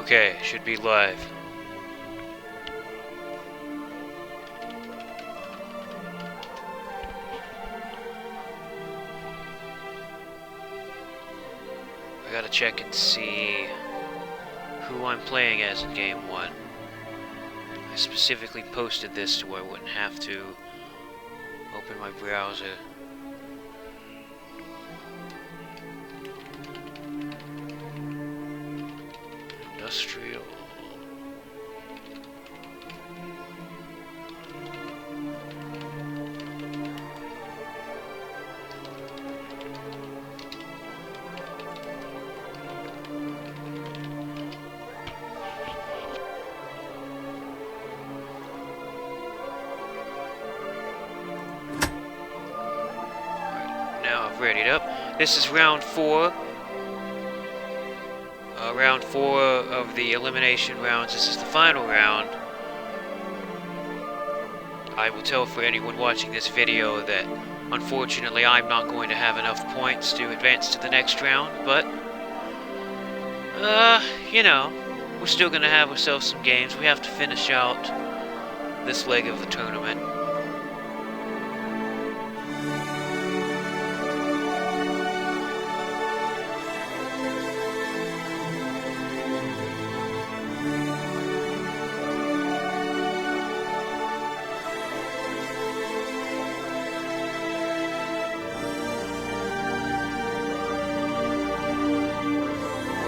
Okay, should be live. I gotta check and see who I'm playing as in Game 1. I specifically posted this so I wouldn't have to open my browser. Industrial. Now I've readied up. This is round 4. Round 4 of the elimination rounds. This is the final round. I will tell for anyone watching this video that unfortunately I'm not going to have enough points to advance to the next round, but you know, we're still gonna have ourselves some games. We have to finish out this leg of the tournament.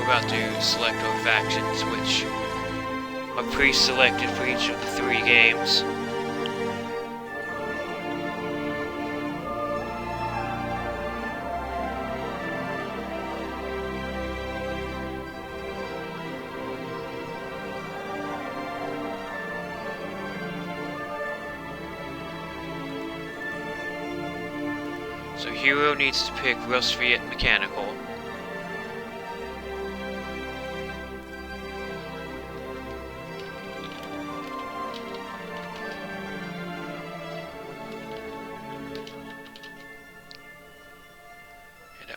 About to select our factions, which are pre-selected for each of the 3 games. So Hero needs to pick Rustviet Mechanical.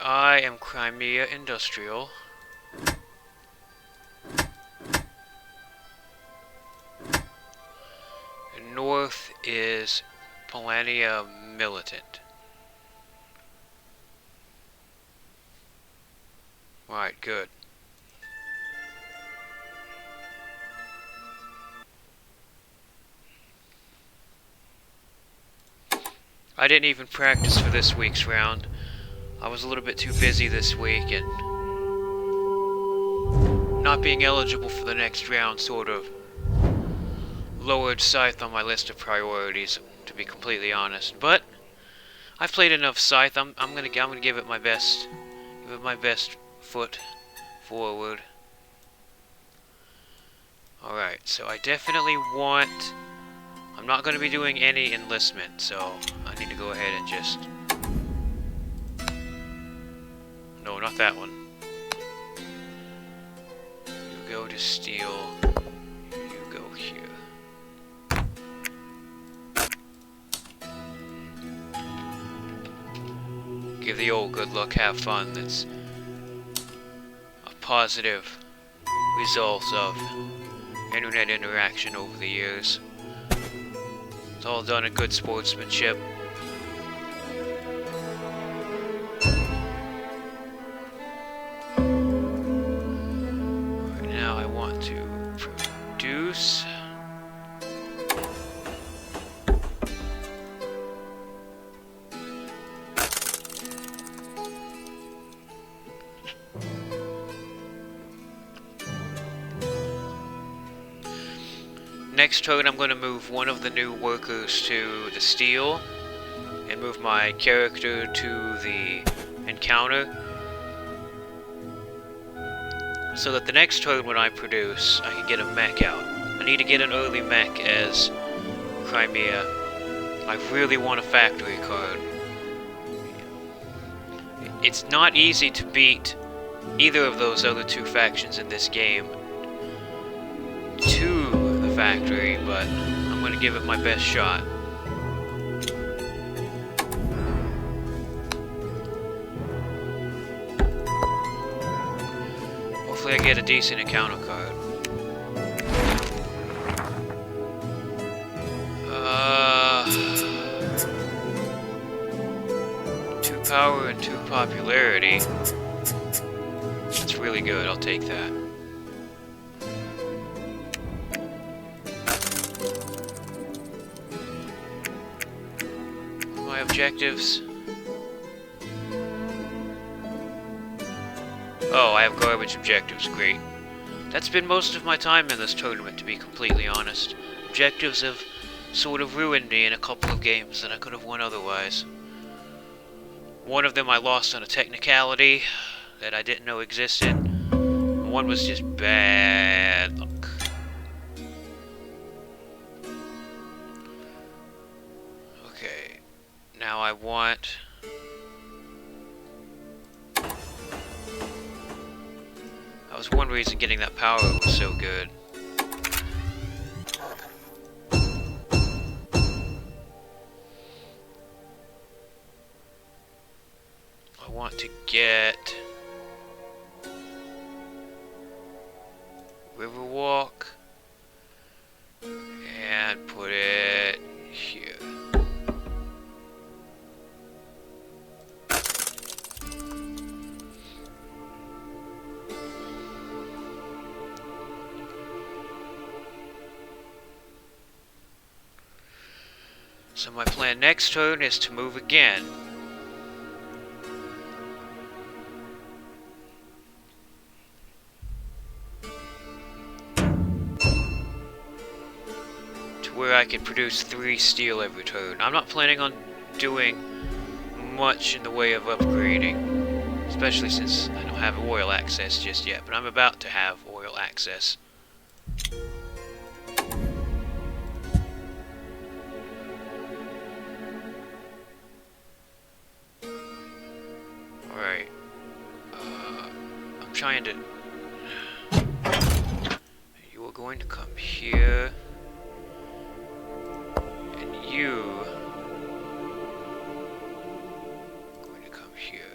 I am Crimea Industrial. And North is Polania Militant. Right, good. I didn't even practice for this week's round. I was a little bit too busy this week, and not being eligible for the next round sort of lowered Scythe on my list of priorities, to be completely honest. But I've played enough Scythe. I'm gonna give it my best, foot forward. All right, so I definitely want. I'm not gonna be doing any enlistment, so I need to go ahead and just. No, not that one. You go to steel. You go here. Give the old good luck, have fun. That's a positive result of internet interaction over the years. It's all done in good sportsmanship. Produce. Next turn I'm going to move one of the new workers to the steel and move my character to the encounter, so that the next turn when I produce, I can get a mech out. I need to get an early mech as Crimea. I really want a factory card. It's not easy to beat either of those other 2 factions in this game to the factory, but I'm going to give it my best shot. Hopefully I get a decent encounter card. power and 2 popularity. That's really good, I'll take that. My objectives. Oh, I have garbage objectives, great. That's been most of my time in this tournament, to be completely honest. Objectives have sort of ruined me in a couple of games that I could have won otherwise. One of them I lost on a technicality that I didn't know existed. One was just bad luck. Okay, now I want... That was one reason getting that power was so good. I want to get Riverwalk and put it here. So my plan next turn is to move again. To where I can produce 3 steel every turn. I'm not planning on doing much in the way of upgrading, especially since I don't have oil access just yet, but I'm about to have oil access. Alright, I'm trying to... You are going to come here, and you are going to come here.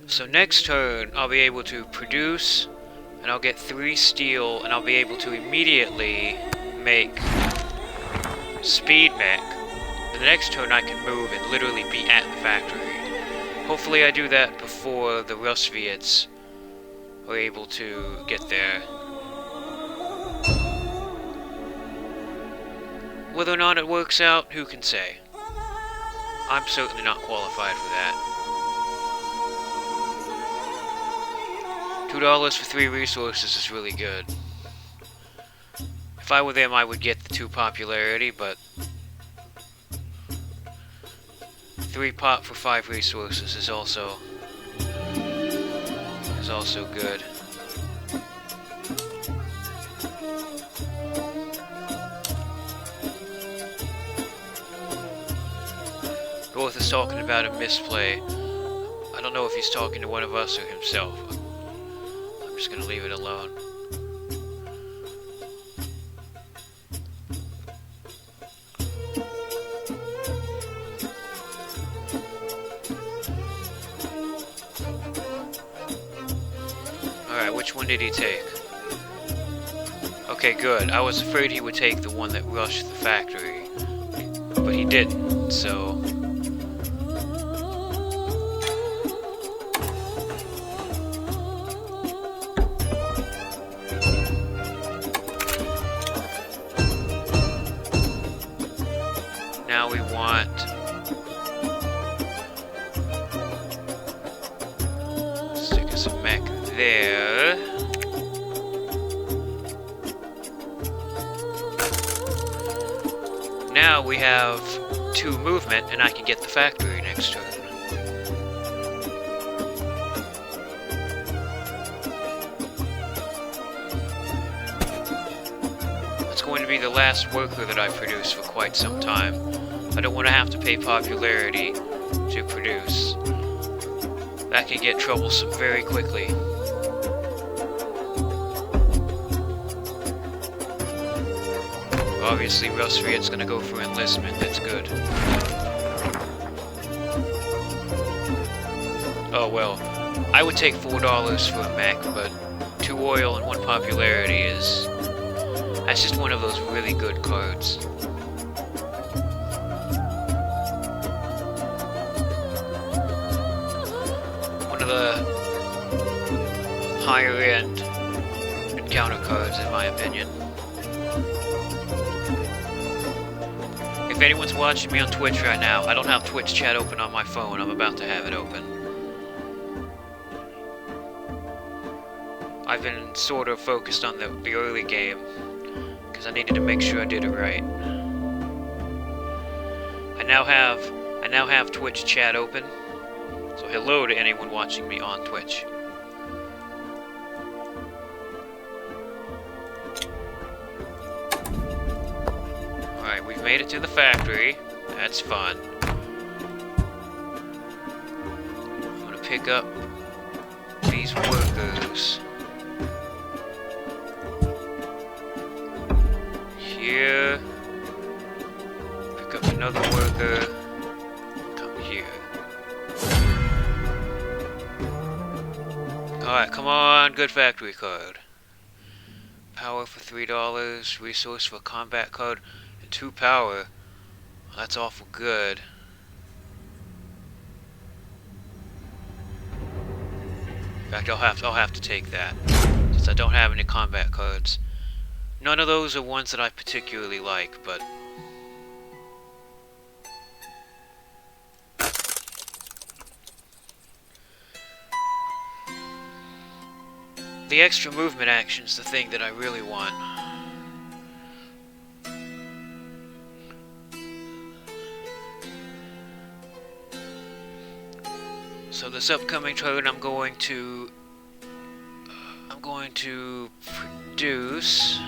So next turn, I'll be able to produce, and I'll get 3 steel, and I'll be able to immediately make speed mech. And the next turn I can move and literally be at the factory. Hopefully I do that before the Rustviets are able to get there. Whether or not it works out, who can say? I'm certainly not qualified for that. $2 for 3 resources is really good. If I were them, I would get the 2 popularity, but 3 pop for 5 resources is also good. North is talking about a misplay. I don't know if he's talking to one of us or himself. I'm just gonna leave it alone. Alright, which one did he take? Okay, good. I was afraid he would take the one that rushed the factory. But he didn't, so... Now we want... stick us a mech there. Now we have 2 movement, and I can get the factory next turn. It's going to be the last worker that I produce for quite some time. I don't want to have to pay popularity to produce. That can get troublesome very quickly. Obviously, Rustviet's gonna go for enlistment, that's good. Oh well, I would take $4 for a mech, but 2 oil and 1 popularity is That's just one of those really good cards. One of the higher end encounter cards, in my opinion. If anyone's watching me on Twitch right now, I don't have Twitch chat open on my phone. I'm about to have it open. I've been sort of focused on the early game, because I needed to make sure I did it right. I now have Twitch chat open, so hello to anyone watching me on Twitch. Alright, we've made it to the factory. That's fun. I'm gonna pick up these workers. Here. Pick up another worker. Come here. Alright, come on, good factory card. Power for $3, resource for combat card, and 2 power. Well, that's awful good. In fact, I'll have to take that, since I don't have any combat cards. None of those are ones that I particularly like, but the extra movement action's the thing that I really want. So this upcoming turn I'm going to produce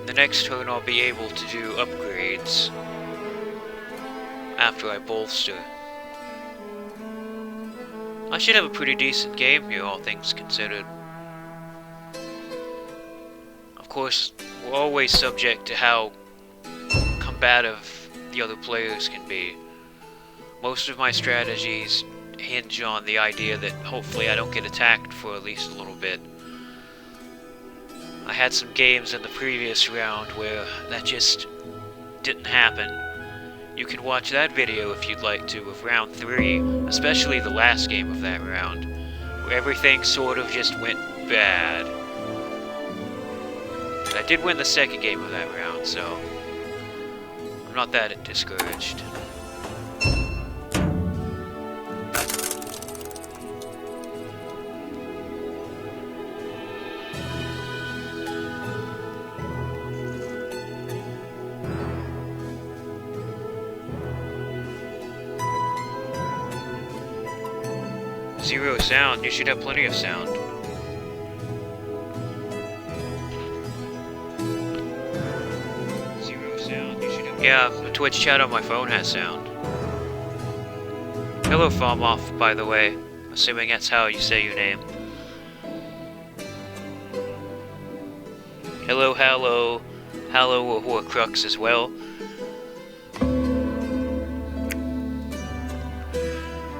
the next turn I'll be able to do upgrades after I bolster. I should have a pretty decent game here, all things considered. Of course, we're always subject to how combative the other players can be. Most of my strategies hinge on the idea that hopefully I don't get attacked for at least a little bit. I had some games in the previous round where that just didn't happen. You can watch that video if you'd like to of round 3, especially the last game of that round, where everything sort of just went bad. But I did win the second game of that round, so I'm not that discouraged. Zero sound. You should have plenty of sound. Zero sound. You should have. Yeah, the Twitch chat on my phone has sound. Hello, Falmoff, by the way. Assuming that's how you say your name. Hello, Hallow. Hallow Horcrux as well.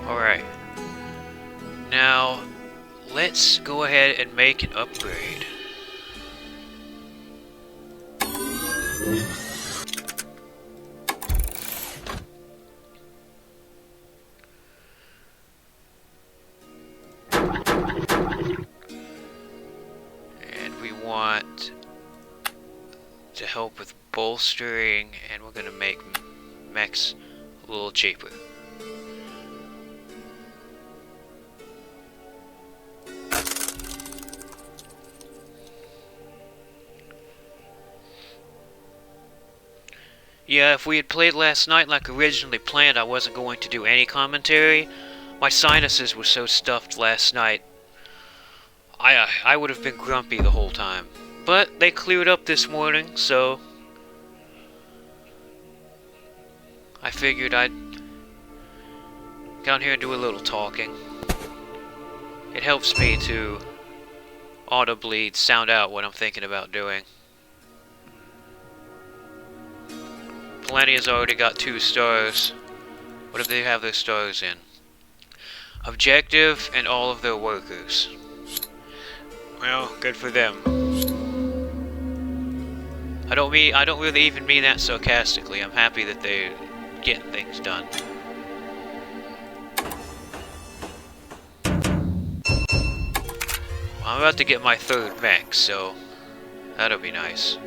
Alright. Now, let's go ahead and make an upgrade. And we want to help with bolstering, and we're going to make mechs a little cheaper. Yeah, if we had played last night like originally planned, I wasn't going to do any commentary. My sinuses were so stuffed last night, I would have been grumpy the whole time. But they cleared up this morning, so I figured I'd get on here and do a little talking. It helps me to audibly sound out what I'm thinking about doing. Polania's already got 2 stars. What do they have their stars in? Objective and all of their workers. Well, good for them. I don't really even mean that sarcastically. I'm happy that they're getting things done. I'm about to get my 3rd mech, so that'll be nice.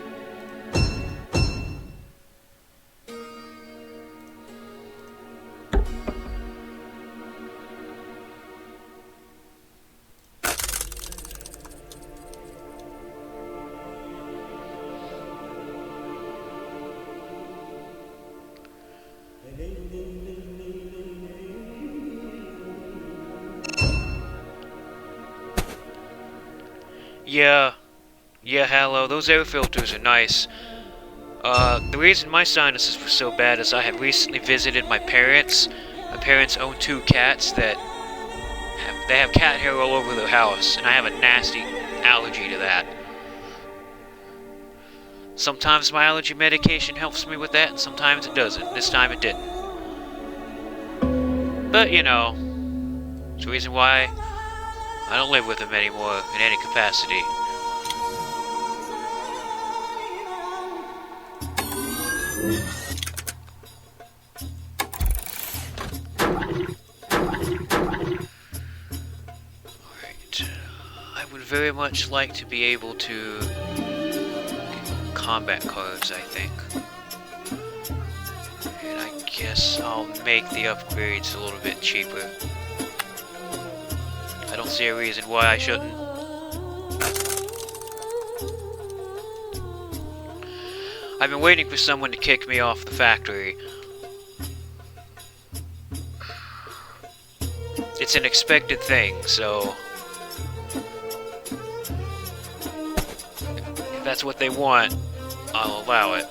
Yeah, hello, those air filters are nice. The reason my sinuses were so bad is I had recently visited my parents. My parents own 2 cats that they have cat hair all over their house, and I have a nasty allergy to that. Sometimes my allergy medication helps me with that, and sometimes it doesn't. This time it didn't. But, you know, it's the reason why I don't live with them anymore in any capacity. Alright. I would very much like to be able to get combat cards, I think. And I guess I'll make the upgrades a little bit cheaper. I don't see a reason why I shouldn't. I've been waiting for someone to kick me off the factory. It's an expected thing, so if that's what they want, I'll allow it.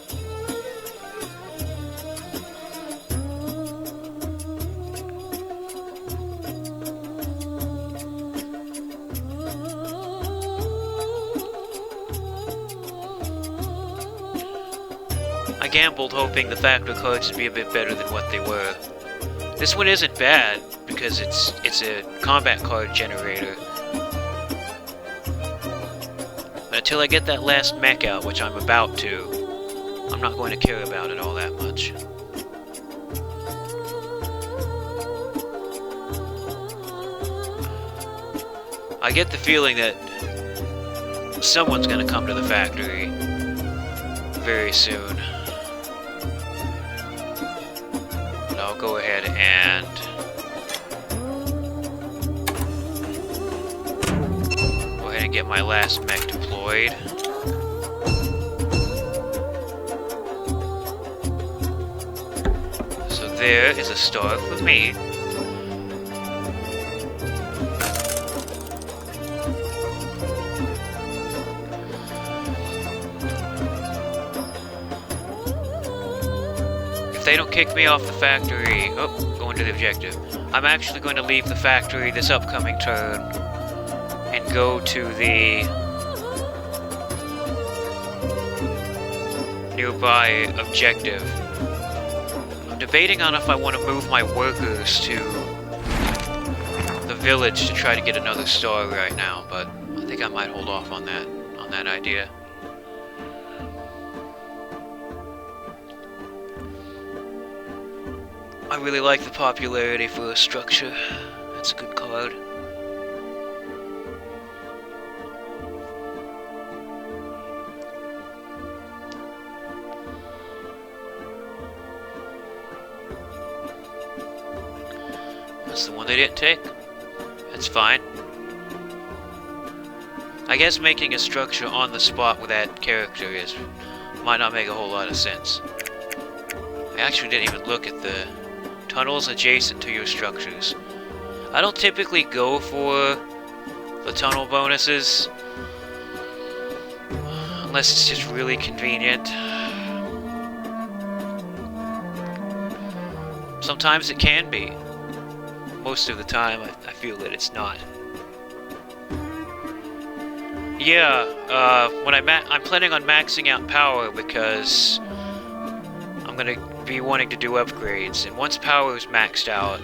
I gambled hoping the factory cards would be a bit better than what they were. This one isn't bad because it's a combat card generator. But until I get that last mech out, which I'm about to, I'm not going to care about it all that much. I get the feeling that someone's going to come to the factory very soon. But I'll go ahead and get my last mech deployed. So there is a star for me. If they don't kick me off the factory... Oh, going to the objective. I'm actually going to leave the factory this upcoming turn and go to the nearby objective. I'm debating on if I want to move my workers to the village to try to get another star right now, but I think I might hold off on that idea. I really like the popularity for a structure. That's a good card. That's the one they didn't take. That's fine. I guess making a structure on the spot with that character might not make a whole lot of sense. I actually didn't even look at the tunnels adjacent to your structures. I don't typically go for the tunnel bonuses unless it's just really convenient. Sometimes it can be. Most of the time, I feel that it's not. Yeah, when I'm planning on maxing out power because I'm gonna be wanting to do upgrades, and once power is maxed out,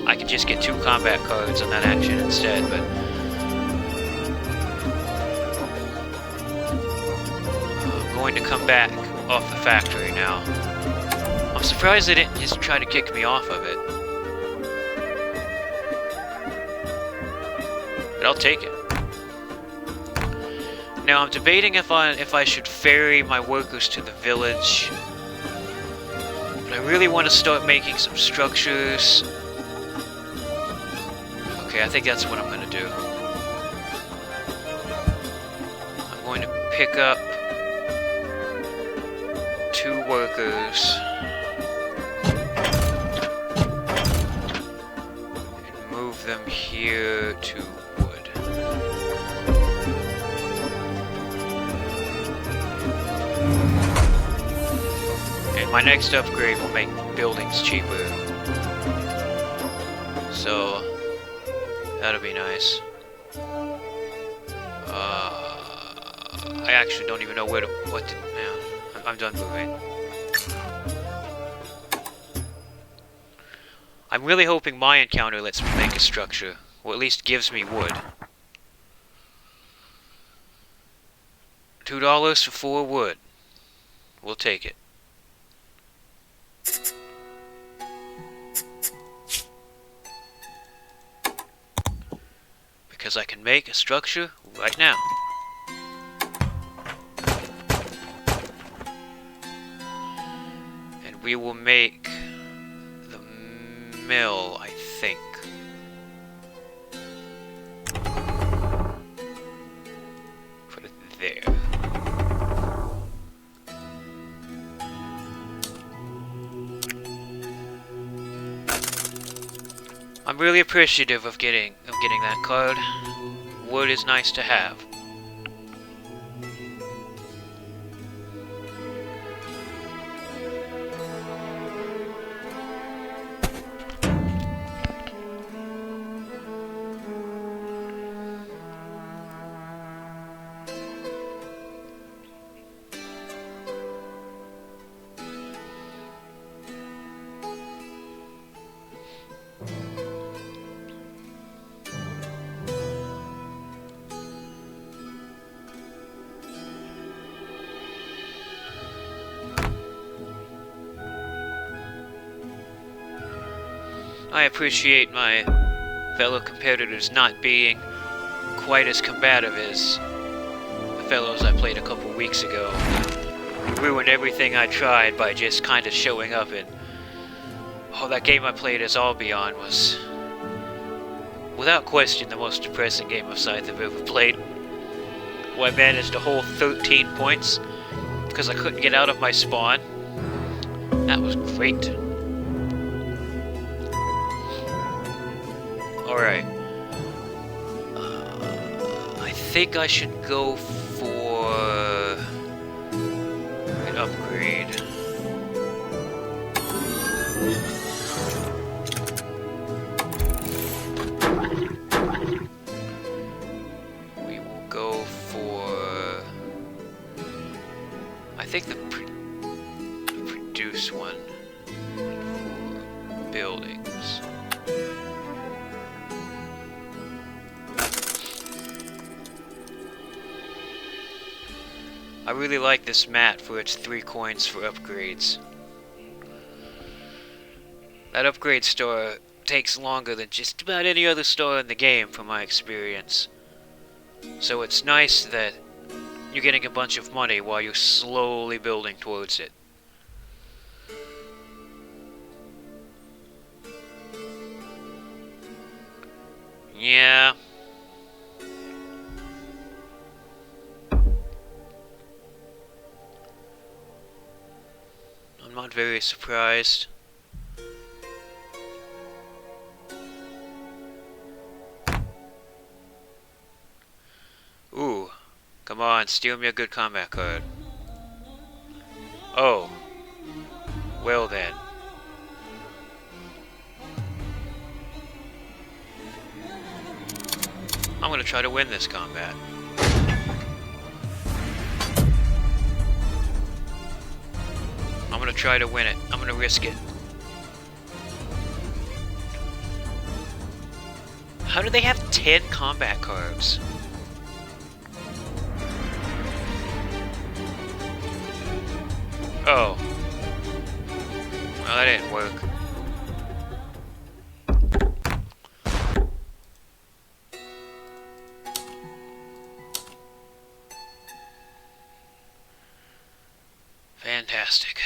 I can just get 2 combat cards on that action instead, but I'm going to come back off the factory now. I'm surprised they didn't just try to kick me off of it. But I'll take it. Now I'm debating if I should ferry my workers to the village. But I really want to start making some structures. Okay, I think that's what I'm going to do. I'm going to pick up 2 workers. And move them here to wood. And my next upgrade will make buildings cheaper. So that'll be nice. I actually don't even know what to. Yeah, I'm done moving. I'm really hoping my encounter lets me make a structure, or at least gives me wood. $2 for 4 wood. We'll take it. Because I can make a structure right now. And we will make the mill, I think. Put it there. I'm really appreciative of getting that card. Wood is nice to have. I appreciate my fellow competitors not being quite as combative as the fellows I played a couple weeks ago. Who ruined everything I tried by just kind of showing up, and that game I played as Albion was, without question, the most depressing game of Scythe I've ever played. Well, I managed to hold 13 points because I couldn't get out of my spawn. That was great. Alright. I think I should go for an upgrade. We will go for, I think the produce one for buildings. I really like this mat for its 3 coins for upgrades. That upgrade store takes longer than just about any other store in the game from my experience. So it's nice that you're getting a bunch of money while you're slowly building towards it. Yeah. I'm not very surprised. Ooh. Come on, steal me a good combat card. Oh. Well then. I'm gonna try to win this combat. I'm gonna gonna try to win it. I'm gonna risk it. How do they have 10 combat cards? Oh. Well, that didn't work. Fantastic.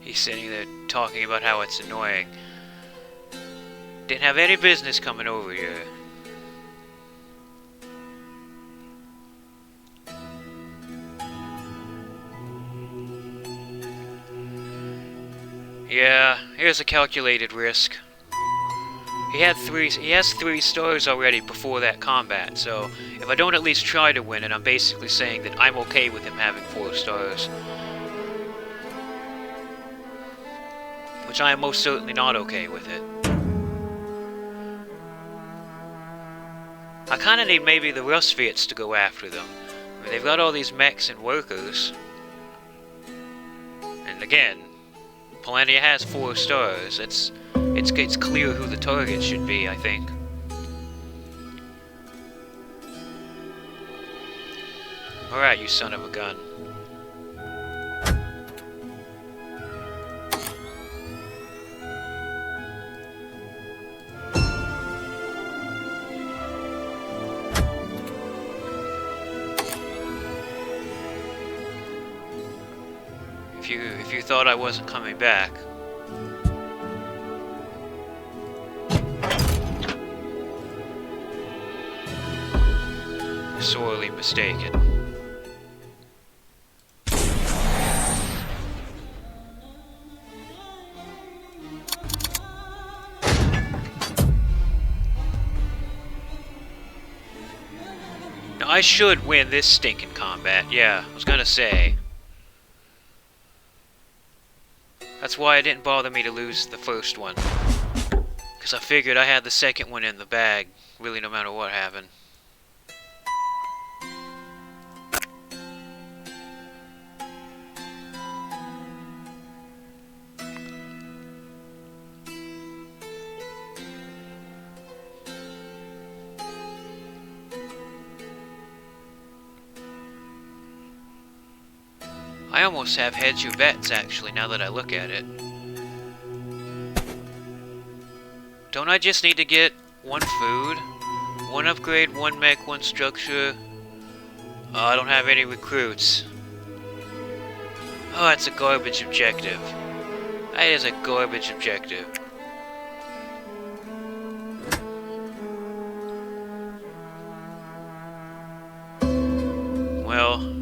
He's sitting there talking about how it's annoying. Didn't have any business coming over here. Yeah, here's a calculated risk. He has 3 stars already before that combat, so if I don't at least try to win it, I'm basically saying that I'm okay with him having 4 stars. Which I am most certainly not okay with it. I kinda need maybe the Rustviets to go after them. I mean, they've got all these mechs and workers. And again, Polania has 4 stars. It's clear who the target should be, I think. Alright, you son of a gun. If you thought I wasn't coming back. You're sorely mistaken. Now I should win this stinking combat, yeah, I was gonna say. That's why it didn't bother me to lose the first one. Because I figured I had the second one in the bag, really no matter what happened. I almost have hedge your bets, actually, now that I look at it. Don't I just need to get 1 food, 1 upgrade, 1 mech, 1 structure? Oh, I don't have any recruits. Oh, that's a garbage objective. That is a garbage objective. Well...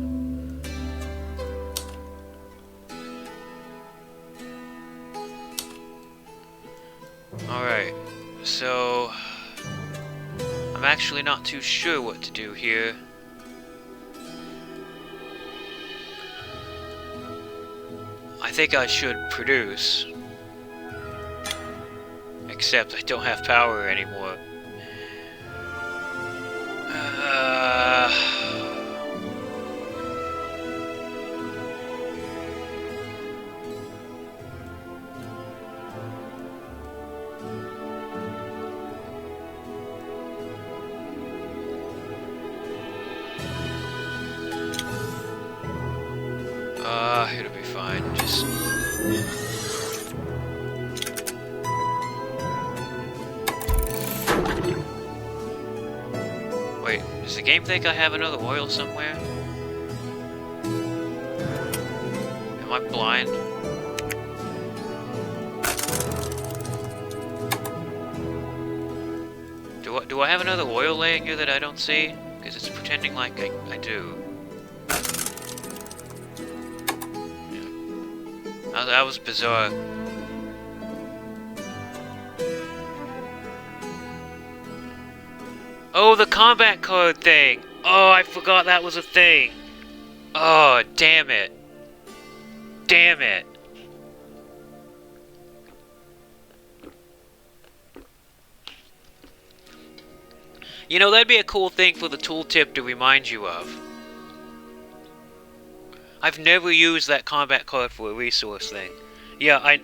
Alright, so... I'm actually not too sure what to do here. I think I should produce. Except I don't have power anymore. It'll be fine, just... Wait, does the game think I have another oil somewhere? Am I blind? Do I have another oil laying here that I don't see? Because it's pretending like I do. That was bizarre. Oh, the combat card thing! Oh, I forgot that was a thing! Oh, damn it. Damn it. You know, that'd be a cool thing for the tooltip to remind you of. I've never used that combat card for a resource thing. I've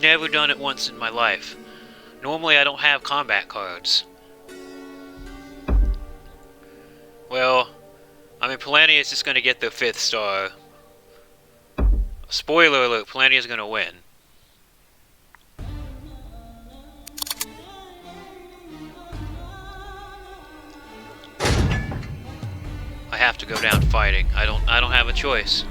never done it once in my life. Normally I don't have combat cards. Well, I mean, Polania is just going to get the 5th star. Spoiler alert, Polania is going to win. I have to go down fighting. I don't have a choice.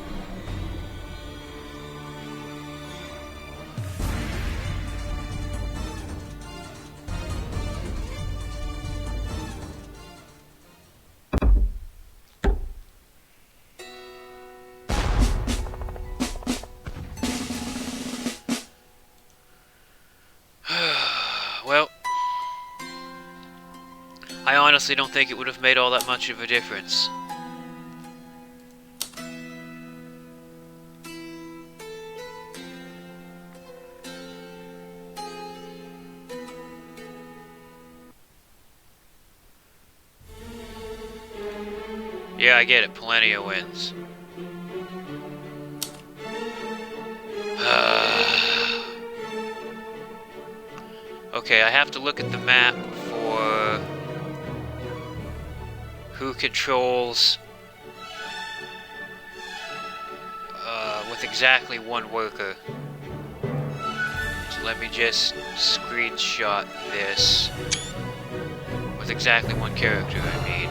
Well, I honestly don't think it would have made all that much of a difference. Yeah, I get it. Polania wins. Okay, I have to look at the map for who controls with exactly one worker. So let me just screenshot this with exactly one character, I mean.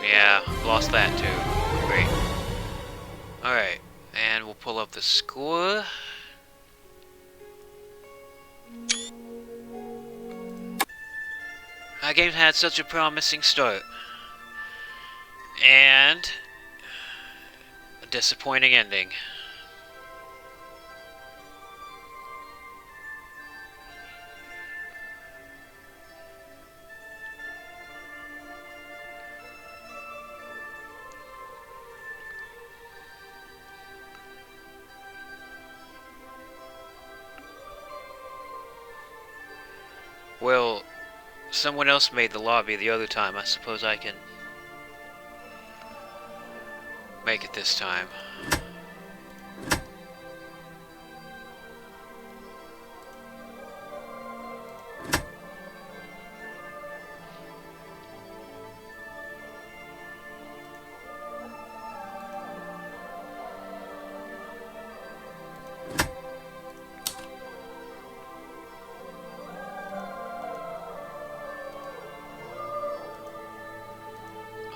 Yeah, lost that too. Great. Alright, and we'll pull up the score. Our game had such a promising start. And a disappointing ending. Well, someone else made the lobby the other time. I suppose I can make it this time.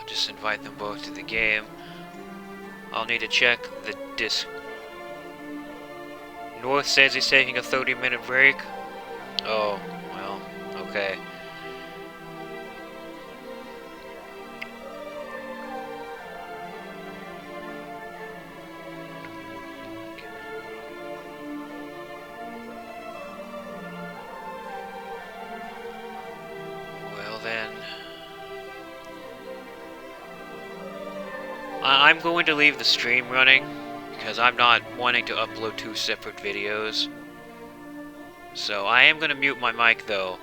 Just invite them both to the game. I'll need to check the disc. North says he's taking a 30-minute break. Oh, well, okay. Well then, I'm going to leave the stream running because I'm not wanting to upload 2 separate videos. So I am going to mute my mic though,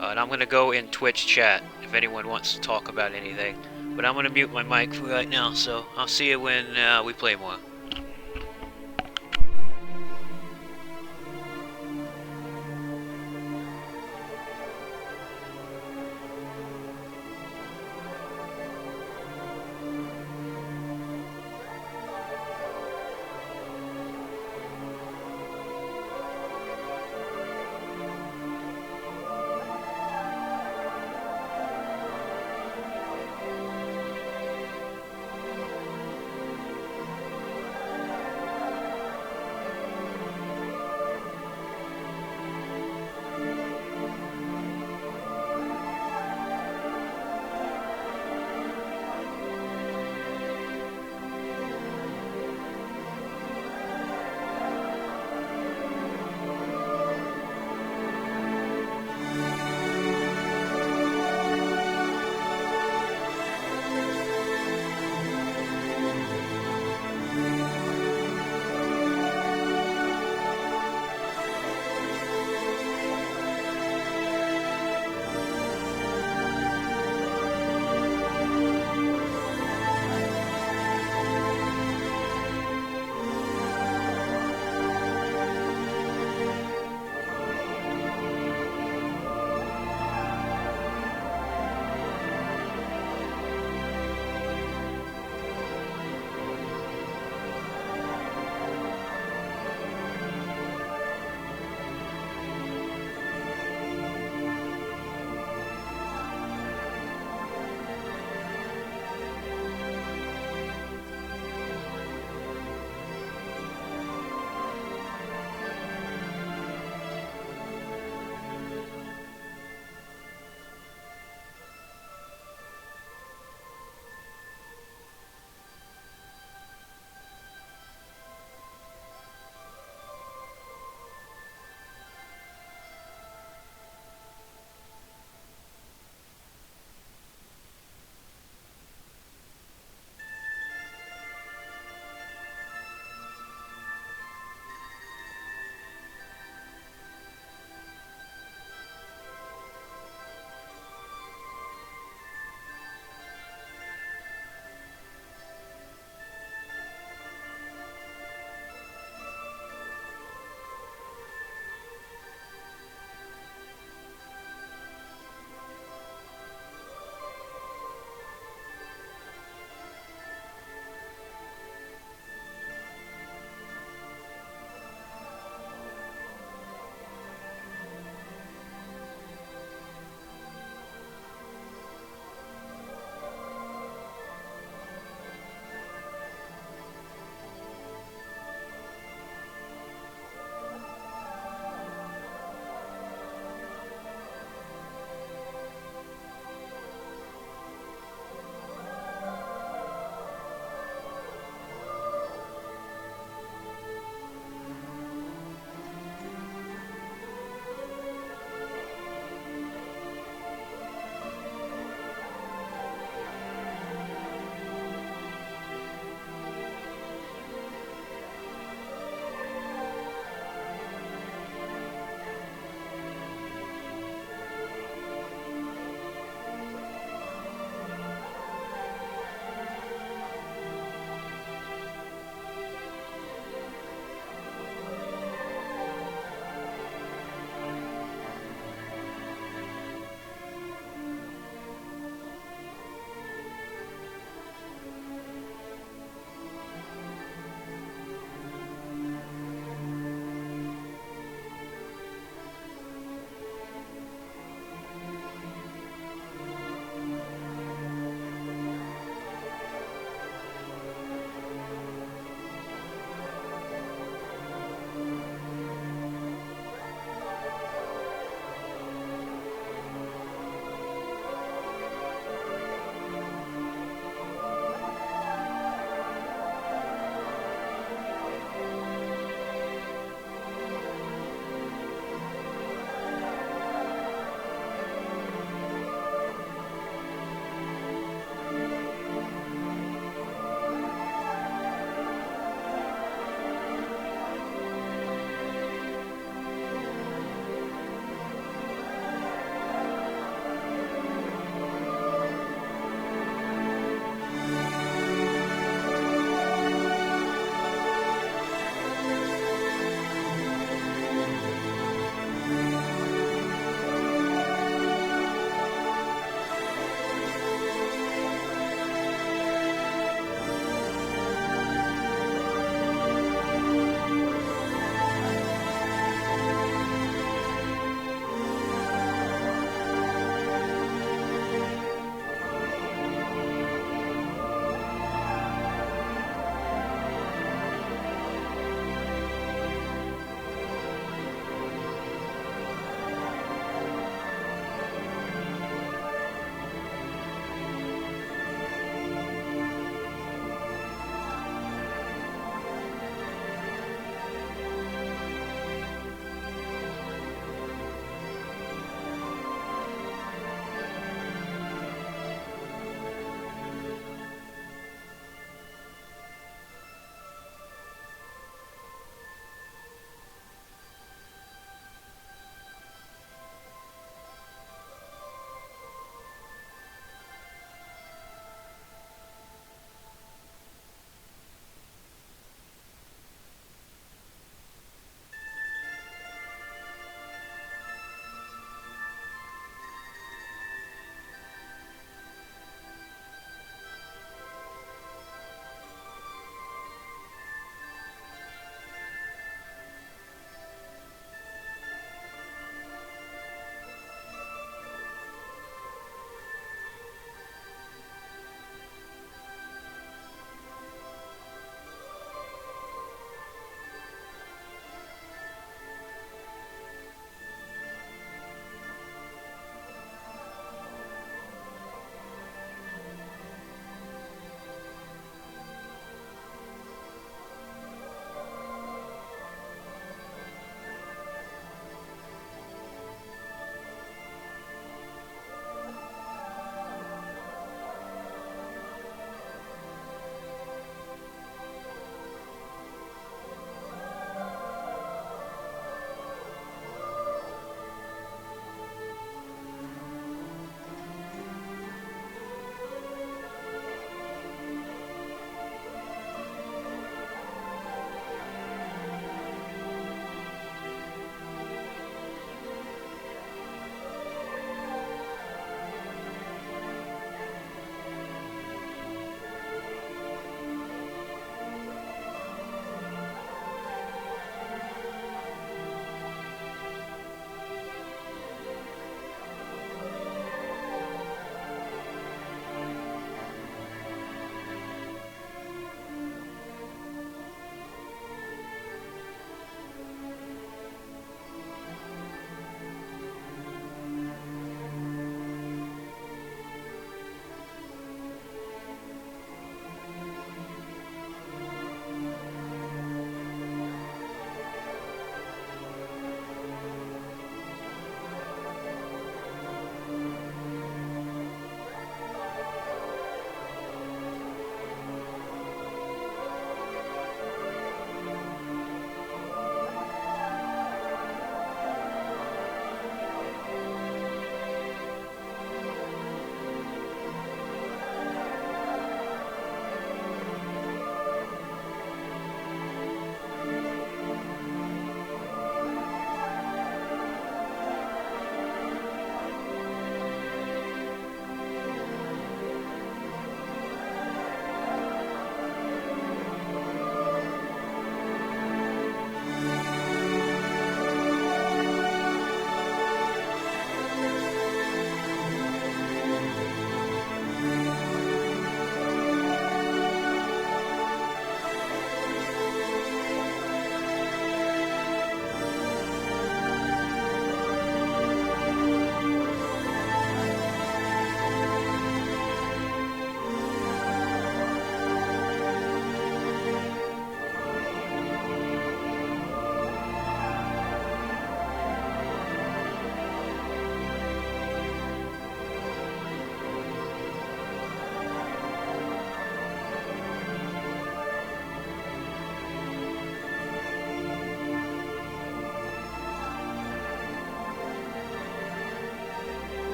and I'm going to go in Twitch chat if anyone wants to talk about anything. But I'm going to mute my mic for right now, so I'll see you when we play more.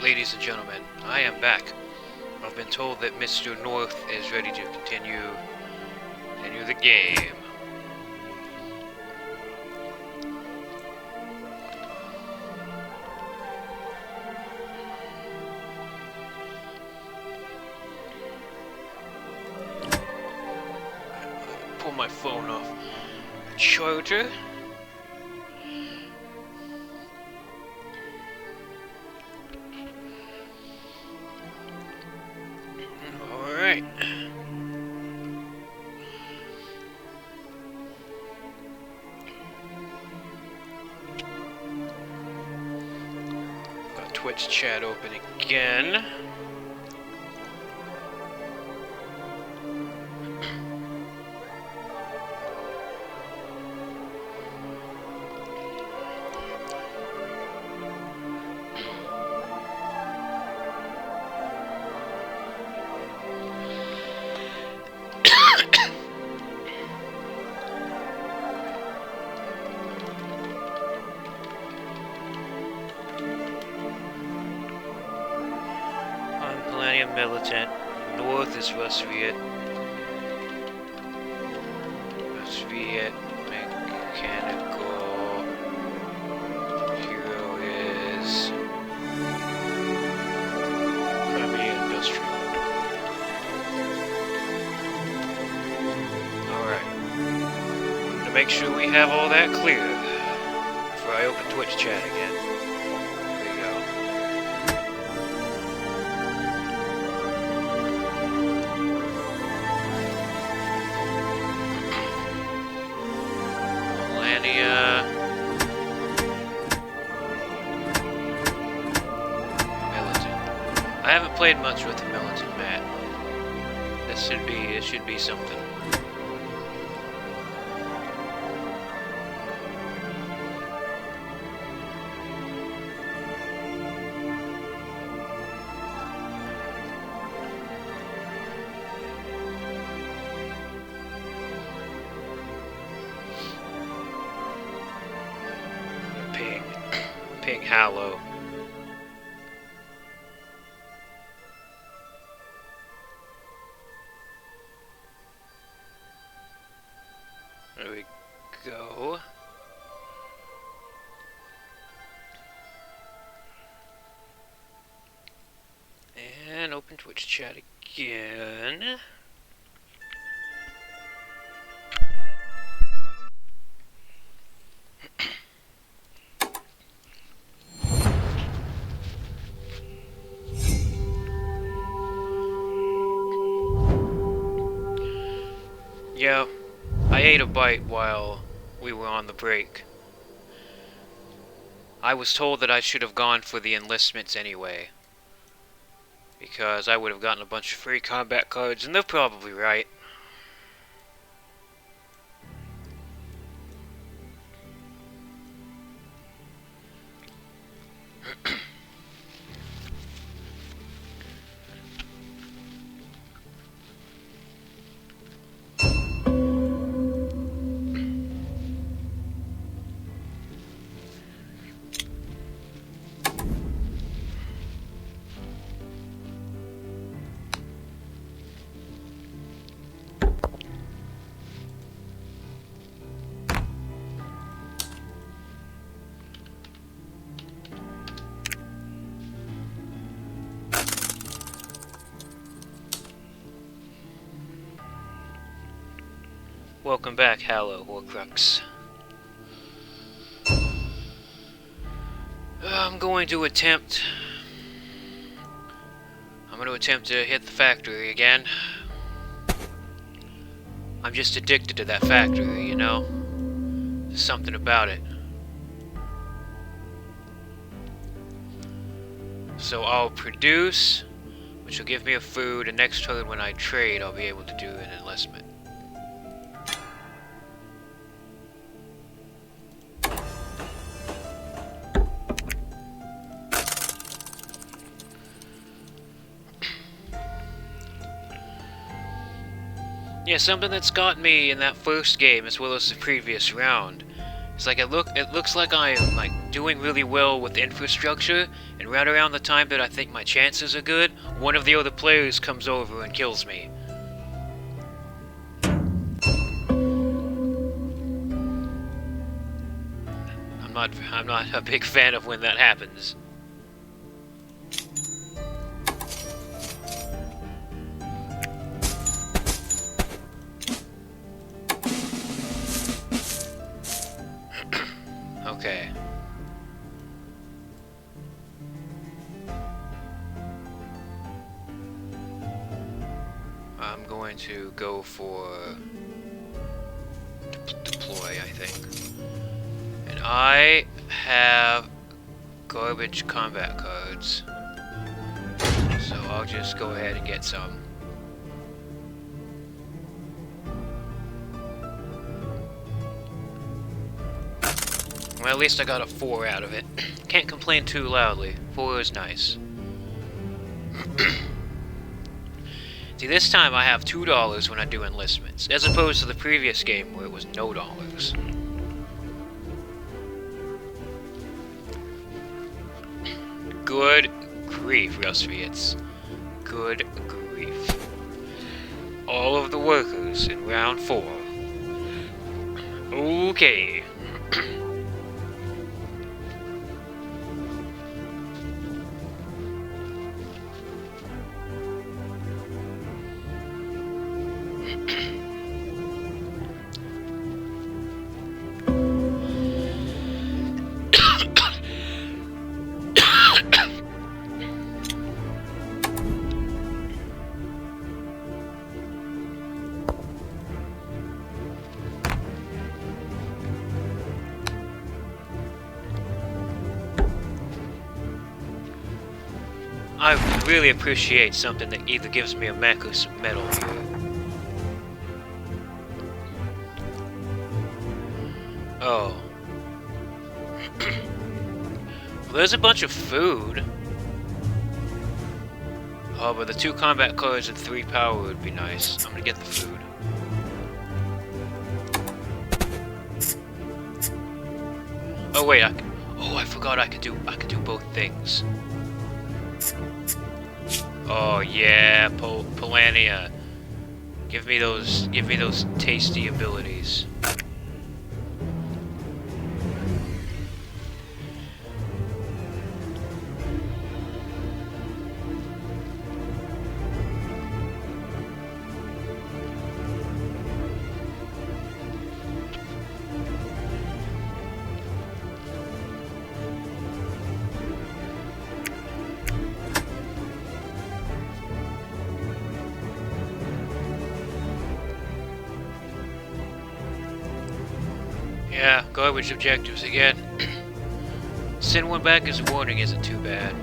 ladies and gentlemen, I am back. I've been told that Mr. North is ready to continue the game. Pull my phone off the charger. Alright. Got Twitch chat open again. Militant. North is Rusviet. Rusviet Mechanical. Hero is Crimea Industrial. Alright. To make sure we have all that clear before I open Twitch chat again. I haven't played much with the militant mat. This should be something. Ping Hallow. There we go. And open Twitch chat again. Yeah, I ate a bite while we were on the break. I was told that I should have gone for the enlistments anyway, because I would have gotten a bunch of free combat cards, and they're probably right. Welcome back, Hallow Horcrux. I'm going to attempt to hit the factory again. I'm just addicted to that factory, you know? There's something about it. So I'll produce, which will give me a food, and next turn when I trade, I'll be able to do an enlistment. Yeah, something that's got me in that first game as well as the previous round It's like it looks like I am like doing really well with infrastructure, and right around the time that I think my chances are good, one of the other players comes over and kills me. I'm not a big fan of when that happens. Okay. I'm going to go for deploy, I think. And I have garbage combat cards, so I'll just go ahead and get some. Well, at least I got a 4 out of it. Can't complain too loudly. 4 is nice. See, this time I have $2 when I do enlistments, as opposed to the previous game where it was no dollars. Good grief, Rusviets. Good grief. All of the workers in round 4. Okay. I really appreciate something that either gives me a mech or some metal here. Oh. Well, there's a bunch of food. Oh, but the 2 combat cards and 3 power would be nice. I'm gonna get the food. Oh wait, I forgot I could do both things. Oh yeah, Polania. Give me those tasty abilities. Yeah, garbage objectives again. Send one back as a warning isn't too bad.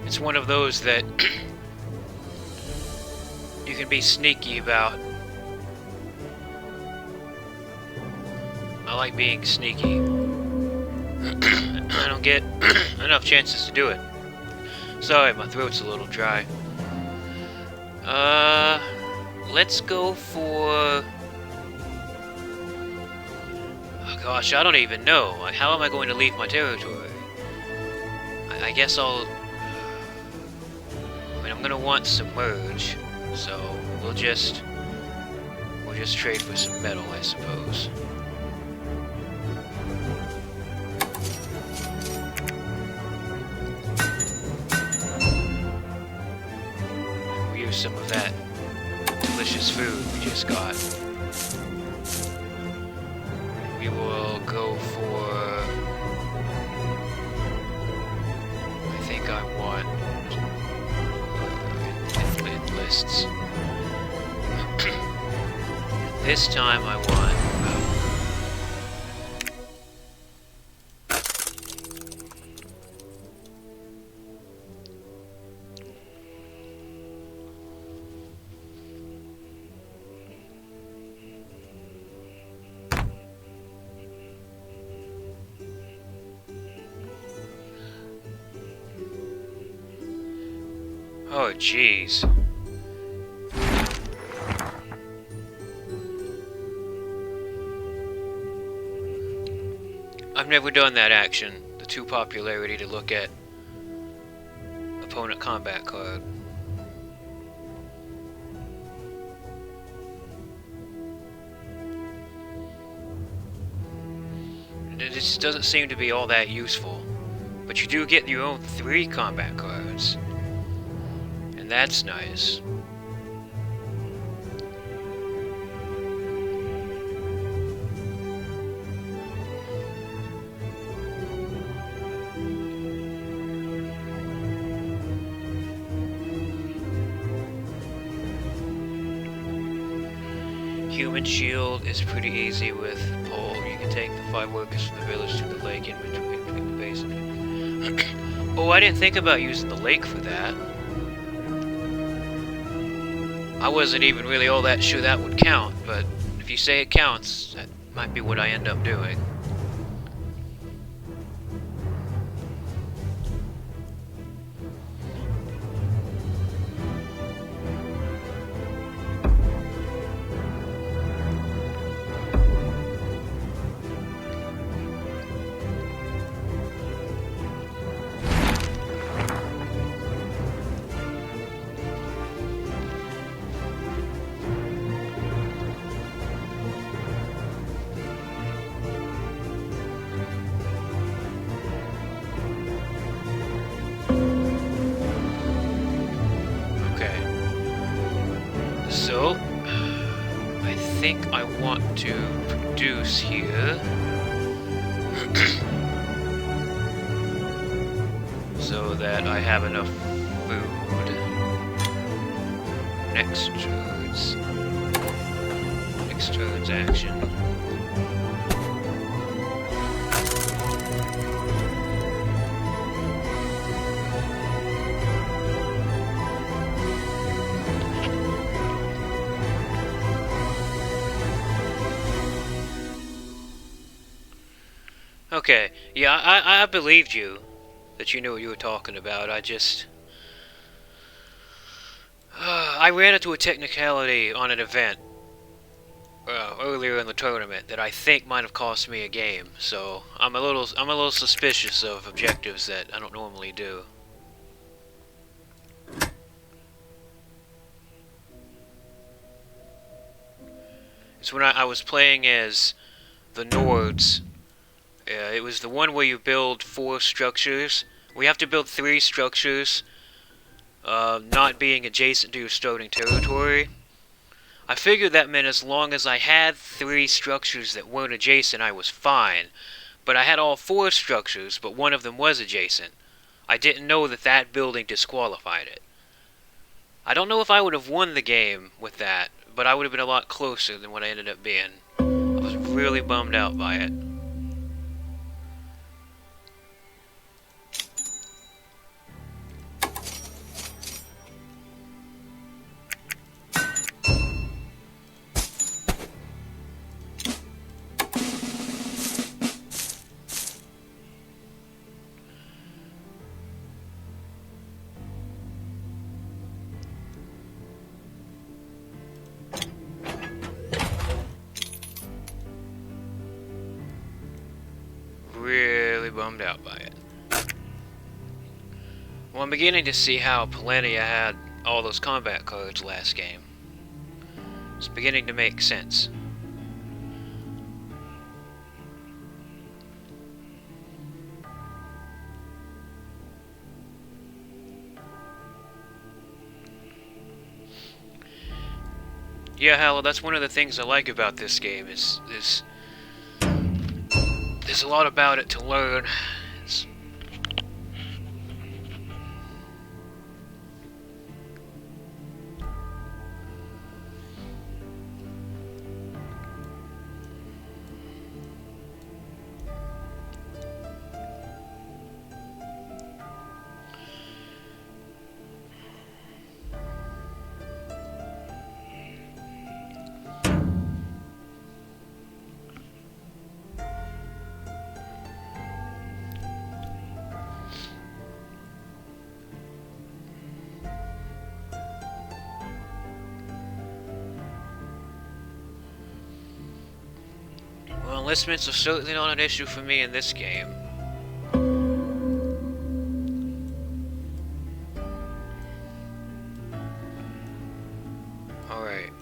It's one of those that you can be sneaky about. I like being sneaky. I don't get enough chances to do it. Sorry, my throat's a little dry. Let's go for... Oh gosh, I don't even know. How am I going to leave my territory? I guess I'll... I mean, I'm gonna want submerge, so we'll just trade for some metal, I suppose. We'll use some of that delicious food we just got. We will go for... I think I want... enlists. This time I want... Oh, jeez. never done that action, the 2 popularity to look at opponent combat card. It just doesn't seem to be all that useful. But you do get your own 3 combat cards. And that's nice. Human shield is pretty easy with pole. You can take the 5 workers from the village to the lake in between the basin. Oh, I didn't think about using the lake for that. I wasn't even really all that sure that would count, but if you say it counts, that might be what I end up doing. So, I think I want to produce here. So that I have enough food. Next turn's action. Okay, yeah, I believed you that you knew what you were talking about. I just... I ran into a technicality on an event earlier in the tournament that I think might have cost me a game, so I'm a little suspicious of objectives that I don't normally do. It's when I was playing as the Nords. It was the one where you build 4 structures. We have to build 3 structures, not being adjacent to your starting territory. I figured that meant as long as I had 3 structures that weren't adjacent, I was fine. But I had all 4 structures, but one of them was adjacent. I didn't know that that building disqualified it. I don't know if I would have won the game with that, but I would have been a lot closer than what I ended up being. I was really bummed out by it. Really bummed out by it. Well, I'm beginning to see how Polenia had all those combat cards last game. It's beginning to make sense. Yeah, Hal, that's one of the things I like about this game is there's a lot about it to learn. Enlistments are certainly not an issue for me in this game. Alright.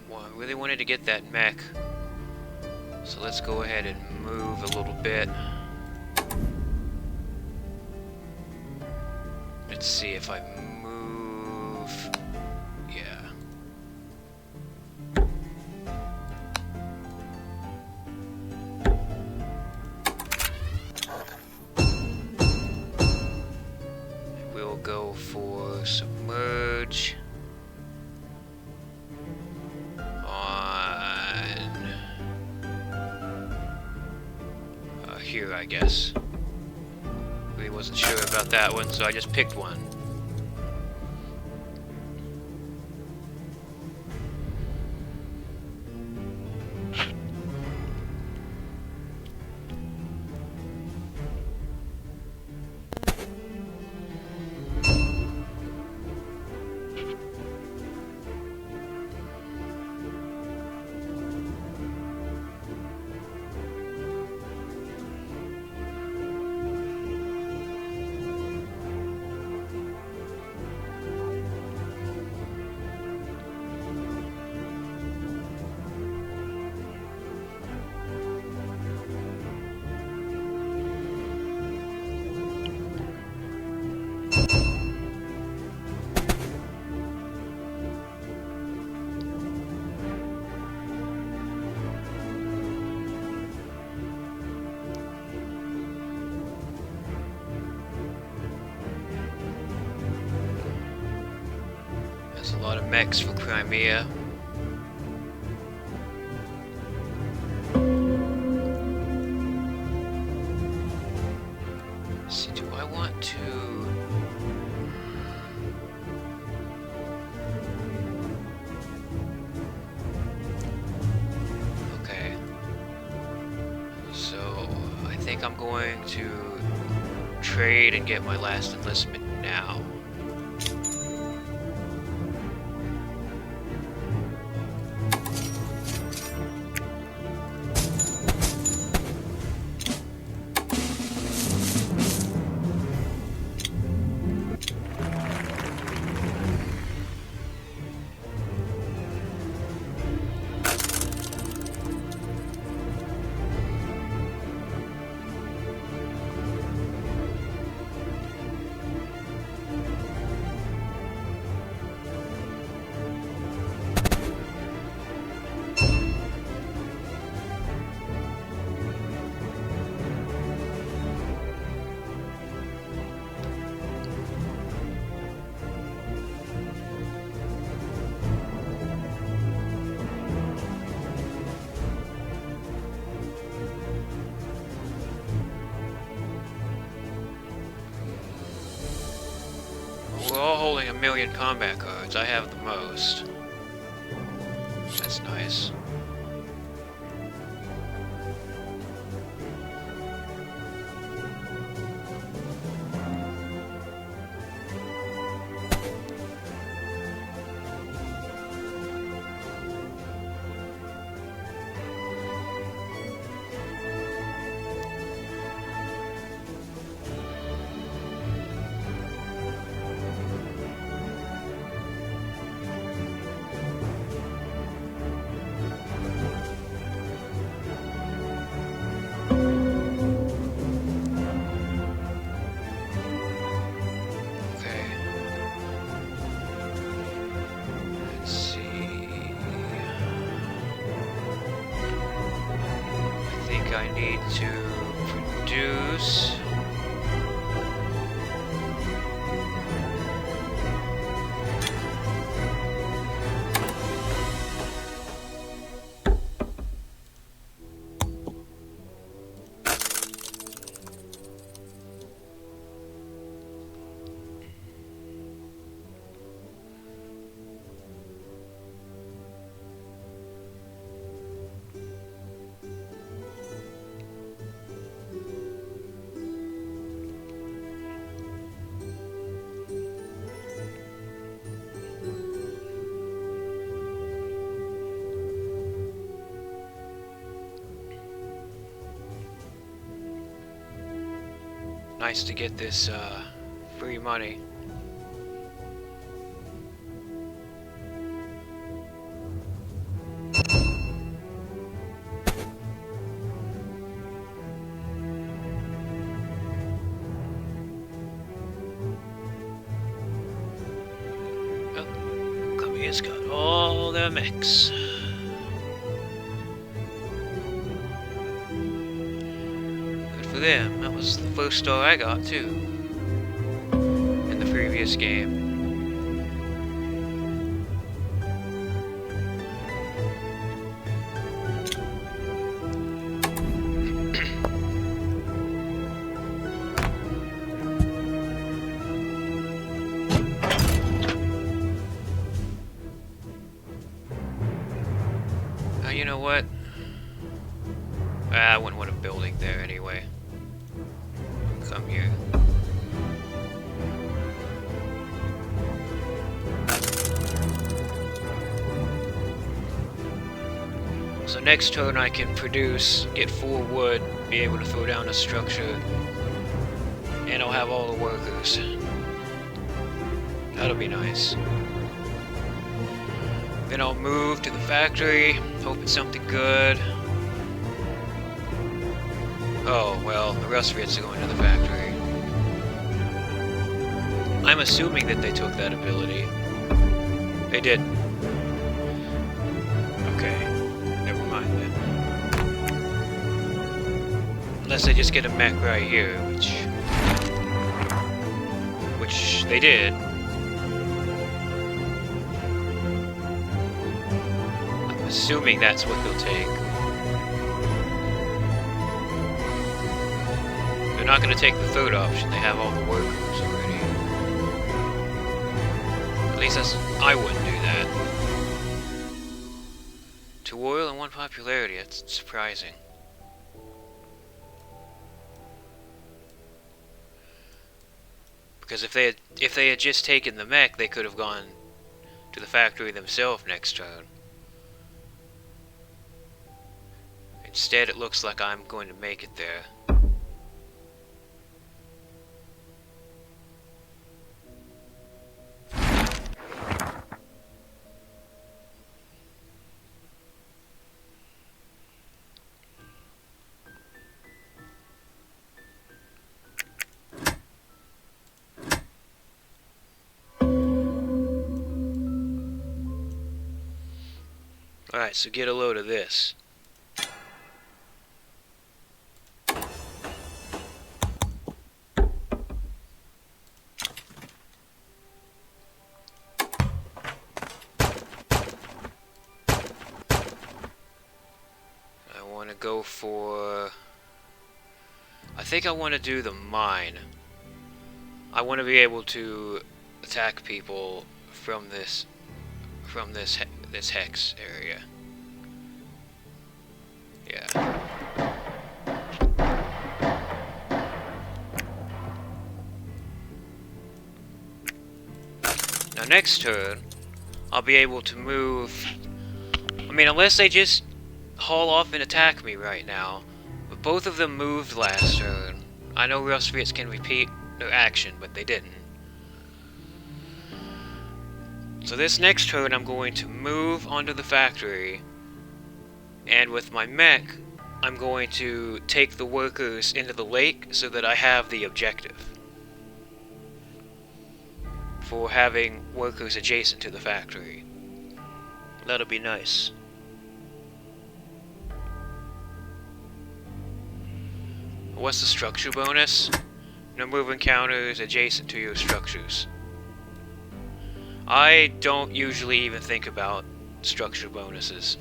Well, I really wanted to get that mech. So let's go ahead and move a little bit. Let's see if I move... Yeah. We'll go for submerge on here, I guess. Really wasn't sure about that one, so I just picked one. There's a lot of mechs for Crimea. Let's see, do I want to... Okay. So, I think I'm going to trade and get my last enlistment now. We're all holding 1,000,000 combat cards. I have the most. That's nice. I need to produce. Nice to get this free money. Oh, Kamiya's got all their mechs. For them. That was the first star I got too in the previous game. You know what? I wouldn't want a building there anyway. Come here. So next turn I can produce, get 4 wood, be able to throw down a structure, and I'll have all the workers. That'll be nice. Then I'll move to the factory, hope it's something good. Oh, well, the Rustvits are going to the factory. I'm assuming that they took that ability. They didn't. Okay, never mind then. Unless they just get a mech right here, which they did. I'm assuming that's what they'll take. They're not going to take the third option. They have all the workers already. At least I wouldn't do that. 2 oil and 1 popularity. That's surprising. Because if they had just taken the mech, they could have gone to the factory themselves next turn. Instead, it looks like I'm going to make it there. Alright, so get a load of this. Go for... I think I want to do the mine. I want to be able to attack people from this hex area. Yeah. Now next turn, I'll be able to move... I mean, unless they just haul off and attack me right now. But both of them moved last turn. I know Rustvits can repeat their action, but they didn't. So this next turn I'm going to move onto the factory, and with my mech I'm going to take the workers into the lake so that I have the objective for having workers adjacent to the factory. That'll be nice. What's the structure bonus? Number of encounters adjacent to your structures. I don't usually even think about structure bonuses.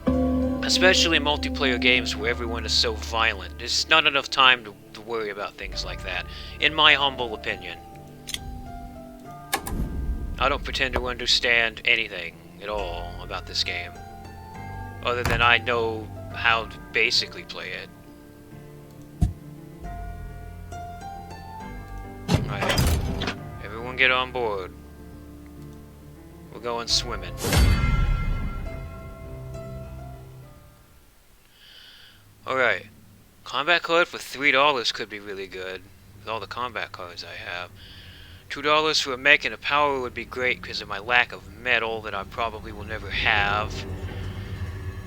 Especially in multiplayer games where everyone is so violent. There's not enough time to worry about things like that, in my humble opinion. I don't pretend to understand anything at all about this game, other than I know how to basically play it. Alright, everyone get on board. We're going swimming. Alright, Combat card for $3 could be really good, with all the combat cards I have. $2 for a mech and a power would be great because of my lack of metal that I probably will never have.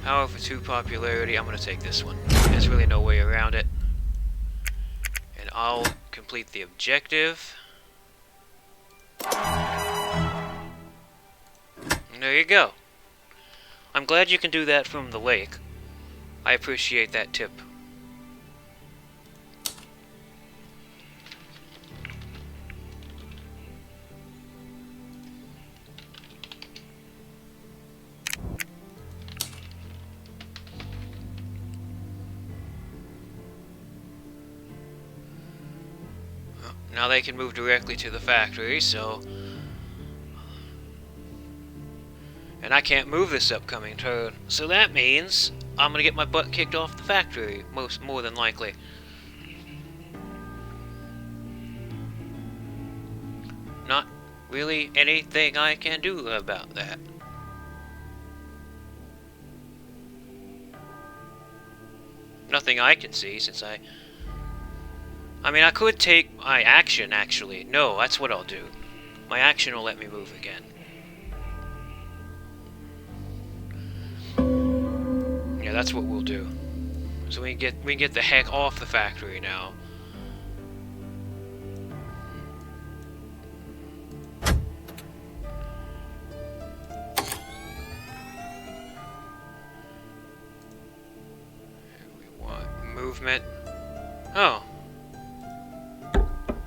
Power for 2 popularity, I'm going to take this one. There's really no way around it. And I'll complete the objective. And there you go. I'm glad you can do that from the lake. I appreciate that tip. Now they can move directly to the factory, so... And I can't move this upcoming turn. So that means I'm gonna get my butt kicked off the factory, more than likely. Not really anything I can do about that. Nothing I can see, since I mean, I could take my action, actually. No, that's what I'll do. My action will let me move again. Yeah, that's what we'll do. So we can get the heck off the factory now. We want movement. Oh.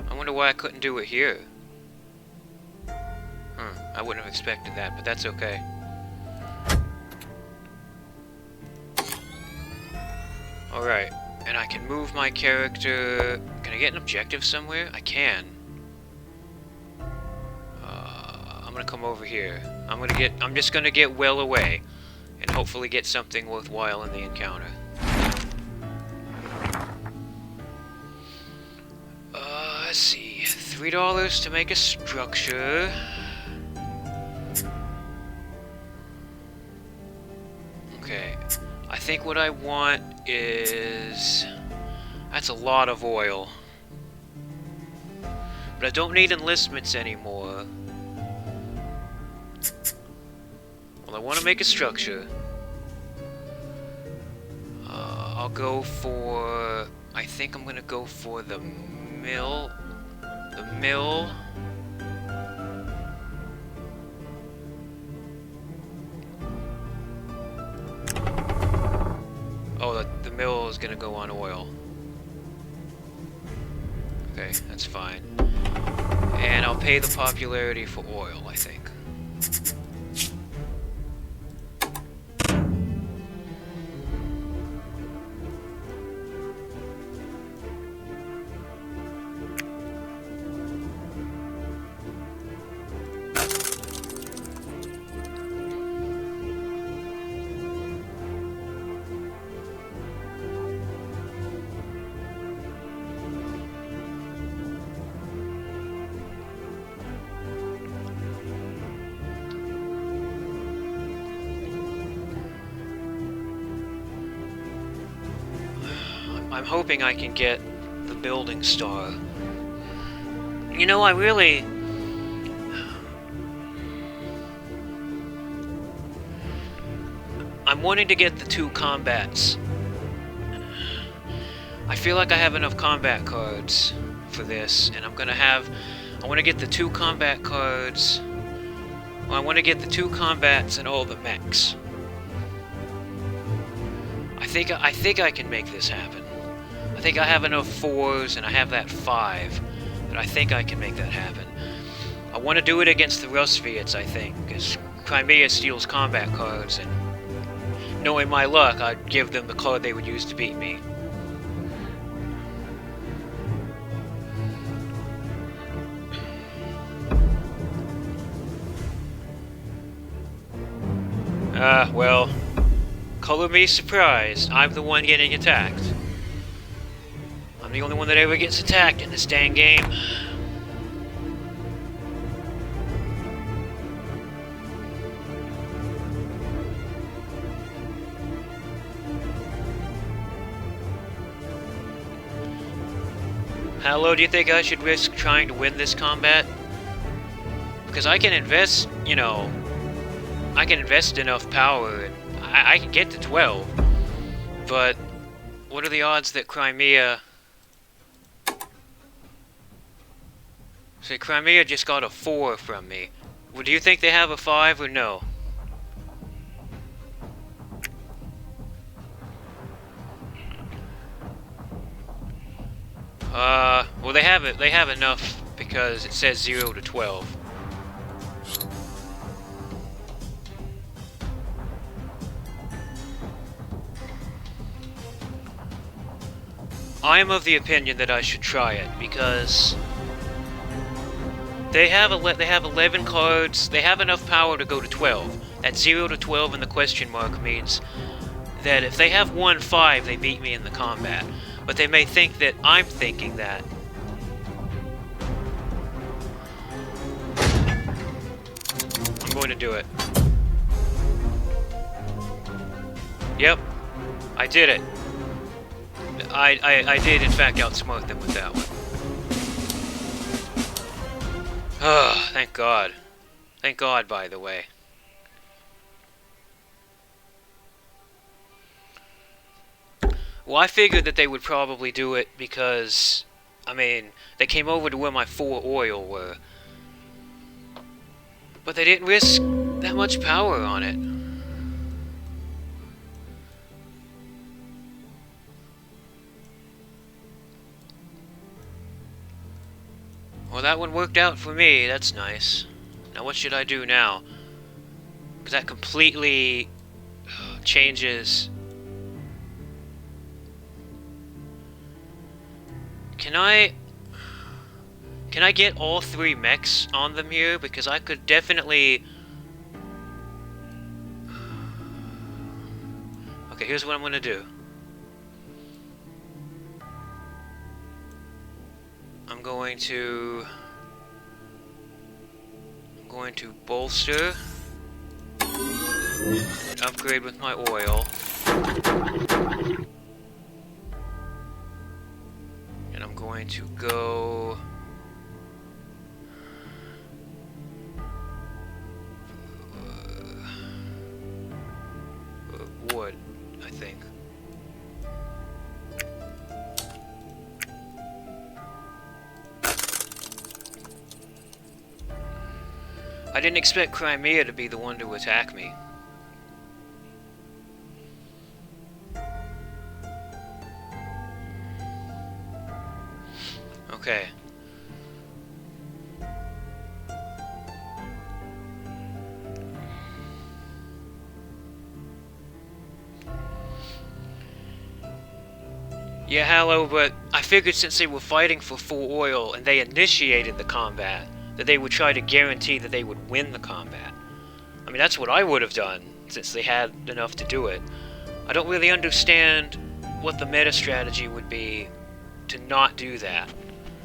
I wonder why I couldn't do it here. I wouldn't have expected that, but that's okay. Alright, and I can move my character... Can I get an objective somewhere? I can. I'm gonna come over here. I'm just gonna get well away, and hopefully get something worthwhile in the encounter. Let's see, $3 to make a structure. Okay, I think what I want is... That's a lot of oil. But I don't need enlistments anymore. Well, I want to make a structure. I'll go for... I think I'm gonna go for the mill. The mill. Oh, the mill is gonna go on oil. Okay, that's fine. And I'll pay the popularity for oil, I think. I'm hoping I can get the building star. You know, I'm wanting to get the 2 combats. I feel like I have enough combat cards for this, and I want to get the 2 combat cards. Well, I want to get the 2 combats and all the mechs. I think I can make this happen. I think I have enough 4s, and I have that 5, that I think I can make that happen. I want to do it against the Rustviets, I think, because Crimea steals combat cards, and knowing my luck, I'd give them the card they would use to beat me. Well, color me surprised. I'm the one getting attacked. I'm the only one that ever gets attacked in this dang game. How low do you think I should risk trying to win this combat? Because I can invest, you know, I can invest enough power and I can get to 12. But what are the odds that Crimea... Say, Crimea just got a 4 from me. Well, do you think they have a 5 or no? Well, they have it. They have enough because it says 0 to 12. I am of the opinion that I should try it because they have 11 cards. They have enough power to go to 12. That 0 to 12 in the question mark means that if they have 1-5, they beat me in the combat. But they may think that I'm thinking that. I'm going to do it. Yep, I did it. I did in fact outsmart them with that one. Oh, thank God. Thank God, by the way. Well, I figured that they would probably do it because, I mean, they came over to where my 4 oil were. But they didn't risk that much power on it. Well, that one worked out for me. That's nice. Now, what should I do now? Because that completely changes. Can I get all 3 mechs on them here? Because I could definitely... Okay, here's what I'm gonna do. I'm going to bolster and upgrade with my oil. And I'm going to go wood, I think. I didn't expect Crimea to be the one to attack me. Okay. Yeah, hello, but I figured since they were fighting for full oil and they initiated the combat, that they would try to guarantee that they would win the combat. I mean, that's what I would have done, since they had enough to do it. I don't really understand what the meta strategy would be to not do that,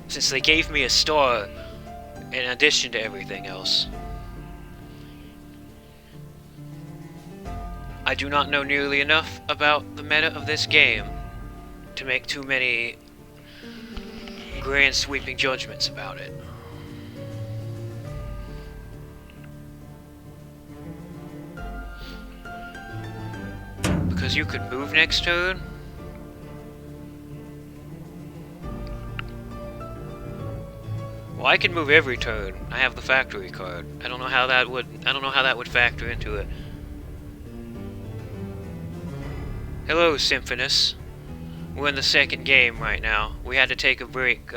since they gave me a star in addition to everything else. I do not know nearly enough about the meta of this game to make too many grand sweeping judgments about it. Because you could move next turn? Well, I can move every turn. I have the factory card. I don't know how that would factor into it. Hello, Symphonus. We're in the second game right now. We had to take a break.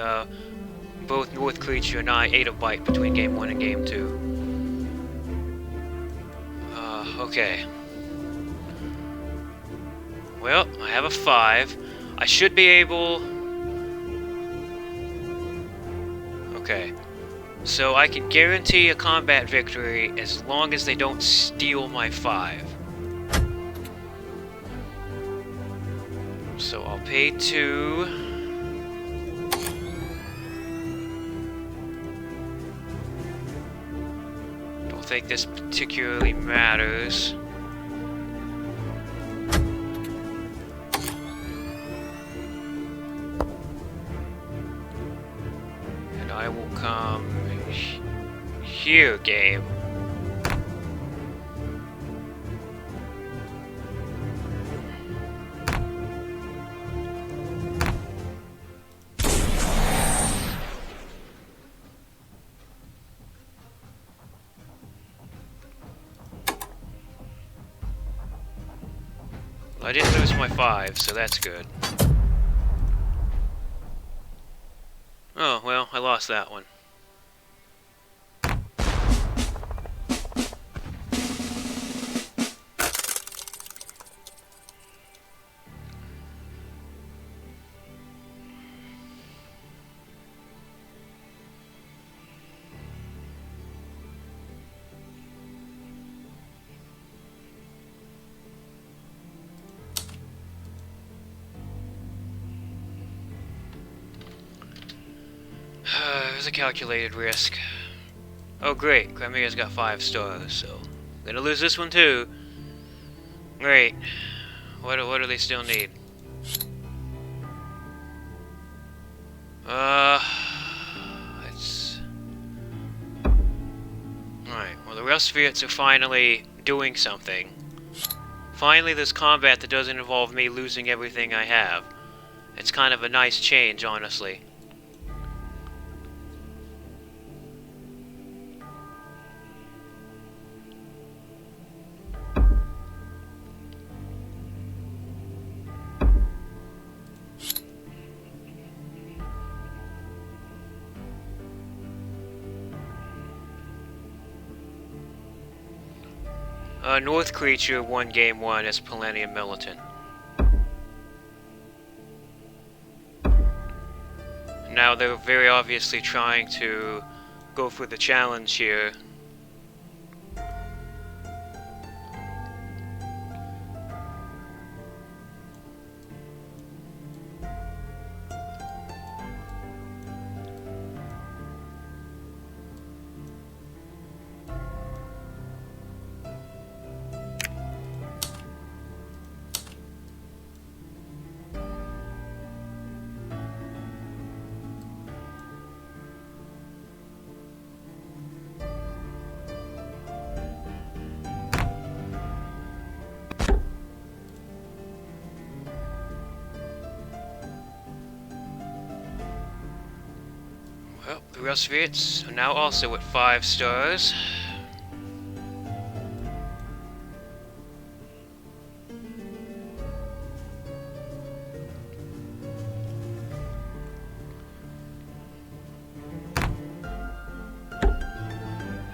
Both North Creature and I ate a bite between game 1 and game 2. Okay. Well, I have a 5. I should be able... Okay. So I can guarantee a combat victory as long as they don't steal my 5. So I'll pay 2. Don't think this particularly matters. I will come here, game. I didn't lose my 5, so that's good. Oh, well, I lost that one. It was a calculated risk. Oh great, Crimea's got 5 stars, so I'm gonna lose this one too. Great. What do they still need? It's... Alright, well the Rustviets are finally doing something. Finally there's combat that doesn't involve me losing everything I have. It's kind of a nice change, honestly. North Creature won game 1 as Millennium Militant. Now they're very obviously trying to go for the challenge here. Well, the Rustviets are now also at 5 stars.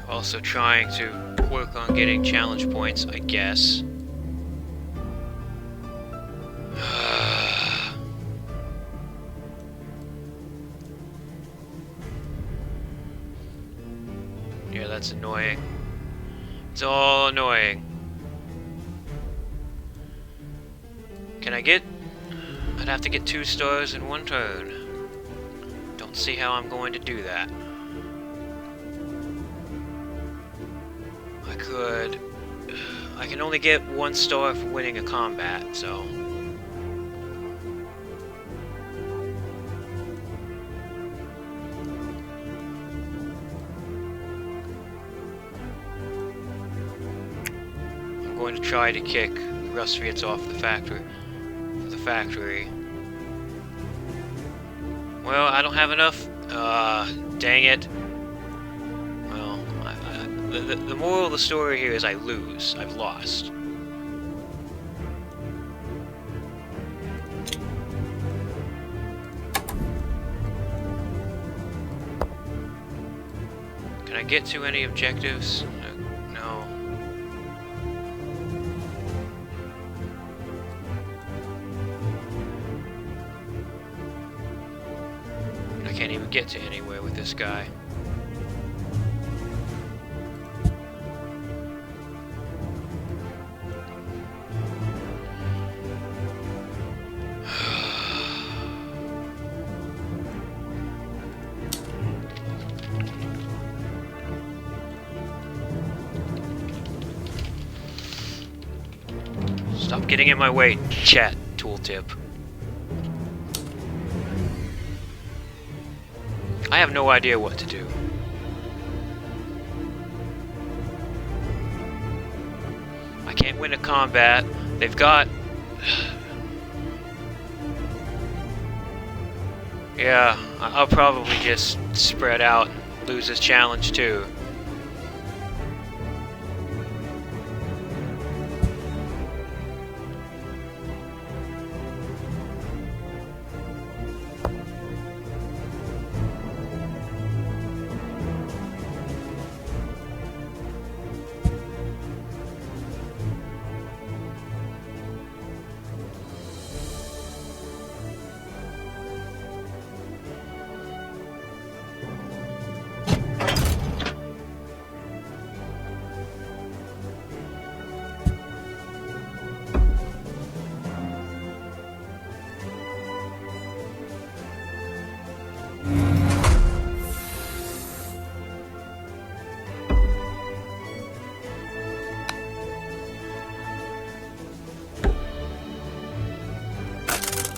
Also trying to work on getting challenge points, I guess. Yeah, that's annoying. It's all annoying. Can I get... I'd have to get 2 stars in 1 turn. Don't see how I'm going to do that. I can only get 1 star for winning a combat, so... I'm going to try to kick the Rustviets off the factory. Well, I don't have enough. Dang it. The moral of the story here is I lose. I've lost. Can I get to any objectives? No. I can't even get to anywhere with this guy. Stop getting in my way, chat tooltip. I have no idea what to do. I can't win a combat. They've got... Yeah, I'll probably just spread out and lose this challenge too.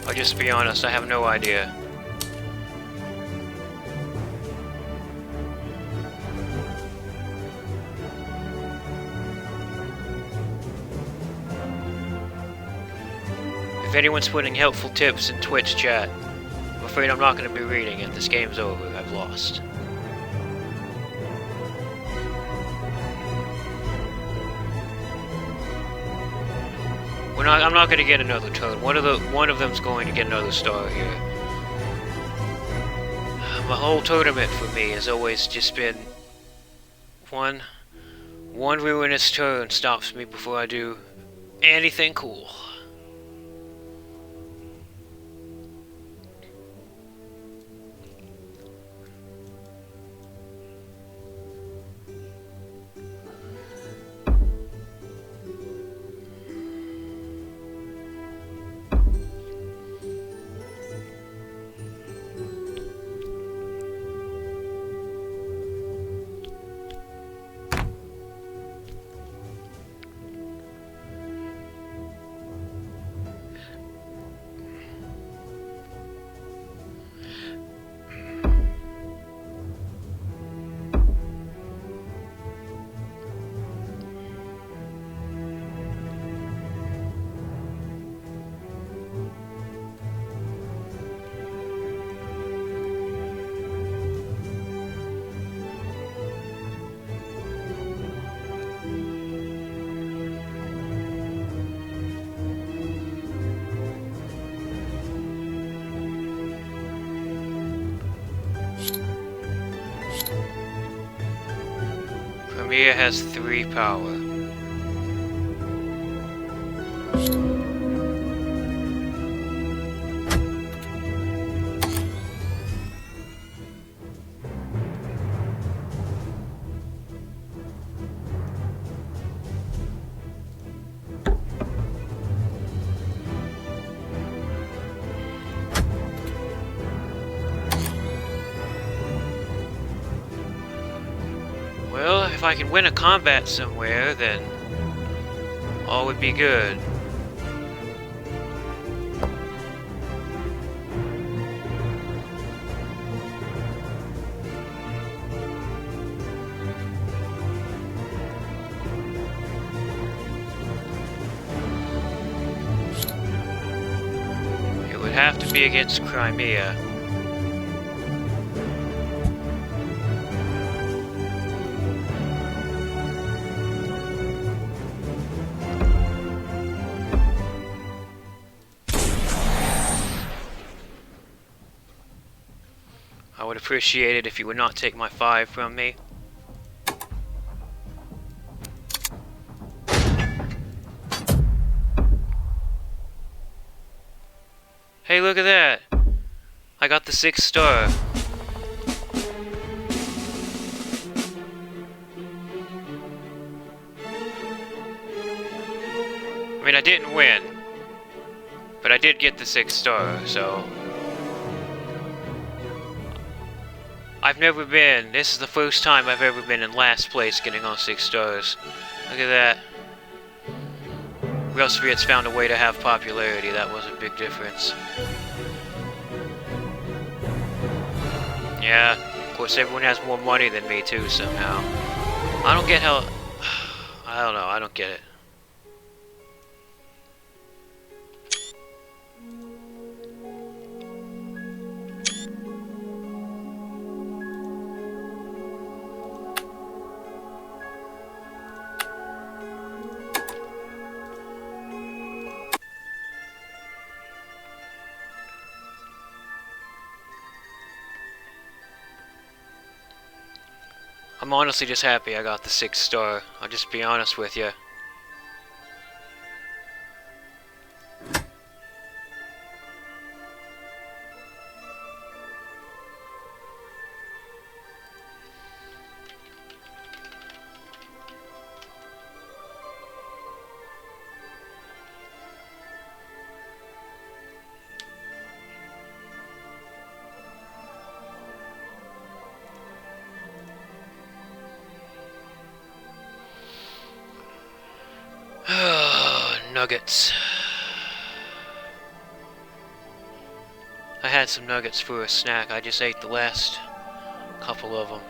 I'll just be honest, I have no idea. If anyone's putting helpful tips in Twitch chat, I'm afraid I'm not going to be reading it. This game's over. I've lost. I'm not going to get another toad. One of them's going to get another star here. My whole tournament for me has always just been one ruinous turn stops me before I do anything cool. Mia has 3 power. Well, if I can win a combat somewhere, then all would be good. It would have to be against Crimea. I would appreciate it if you would not take my 5 from me. Hey, look at that! I got the 6th star. I mean, I didn't win, but I did get the 6th star, so... I've never been, this is the first time I've ever been in last place getting all 6 stars. Look at that. Rusviet's found a way to have popularity, that was a big difference. Yeah, of course everyone has more money than me too somehow. I don't get how... I don't know, I don't get it. I'm honestly just happy I got the 6 star. I'll just be honest with you. Nuggets. I had some nuggets for a snack. I just ate the last couple of them.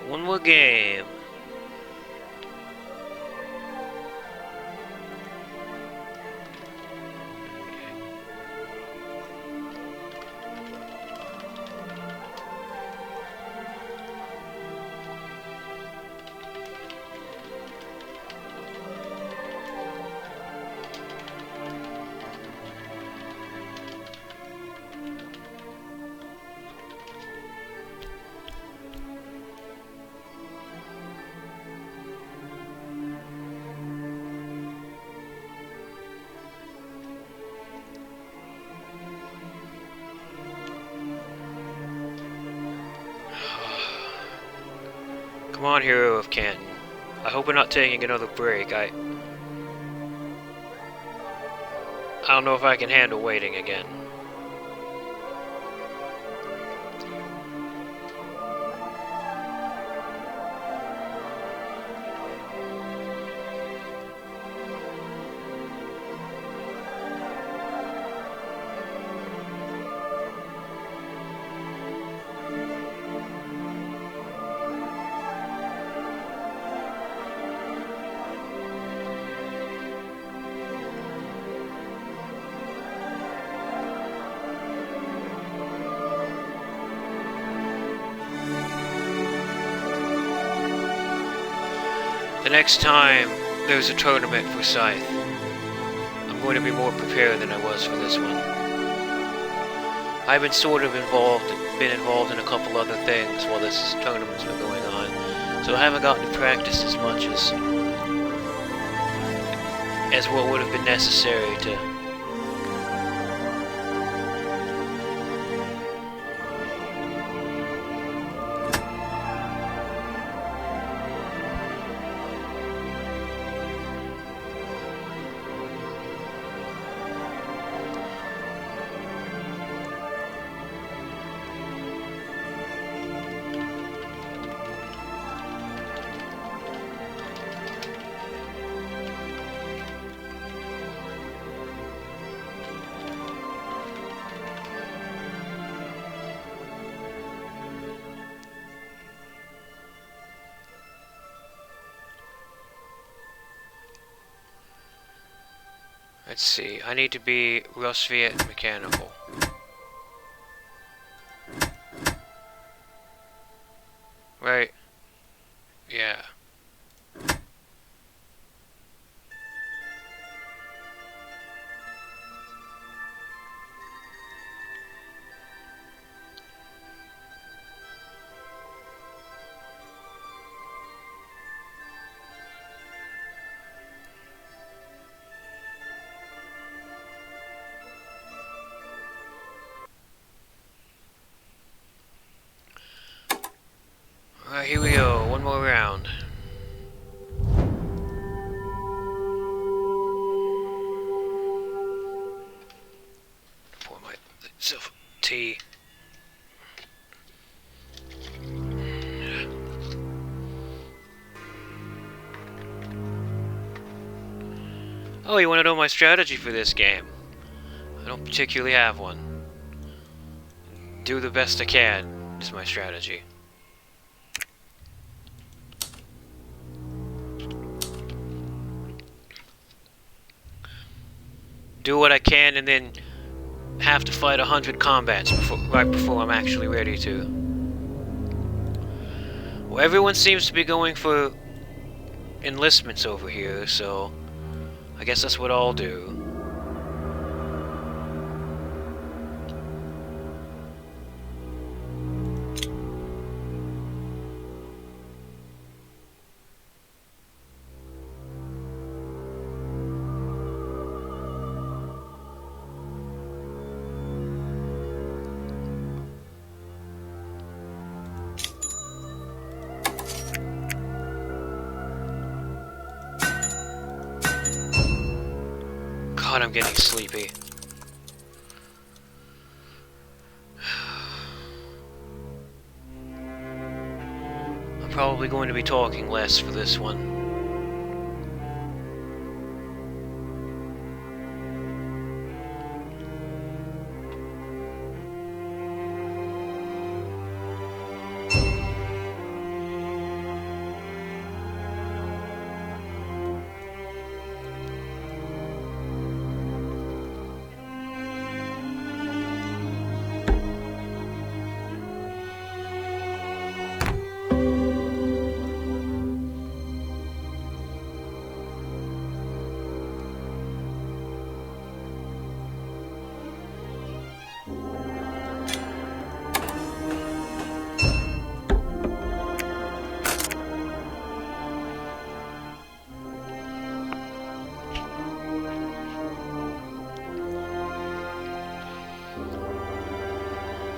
One more game. Come on, Hero of Canton. I hope we're not taking another break. I don't know if I can handle waiting again. The next time there's a tournament for Scythe, I'm going to be more prepared than I was for this one. I've been sort of involved in a couple other things while this tournament's been going on, so I haven't gotten to practice as much as what would have been necessary to. Let's see, I need to be Rosviet Mechanical. Right. Yeah. So, tea. Oh, you want to know my strategy for this game? I don't particularly have one. Do the best I can is my strategy. Do what I can and then have to fight 100 combats right before I'm actually ready to. Well, everyone seems to be going for enlistments over here, so I guess that's what I'll do. God, I'm getting sleepy. I'm probably going to be talking less for this one.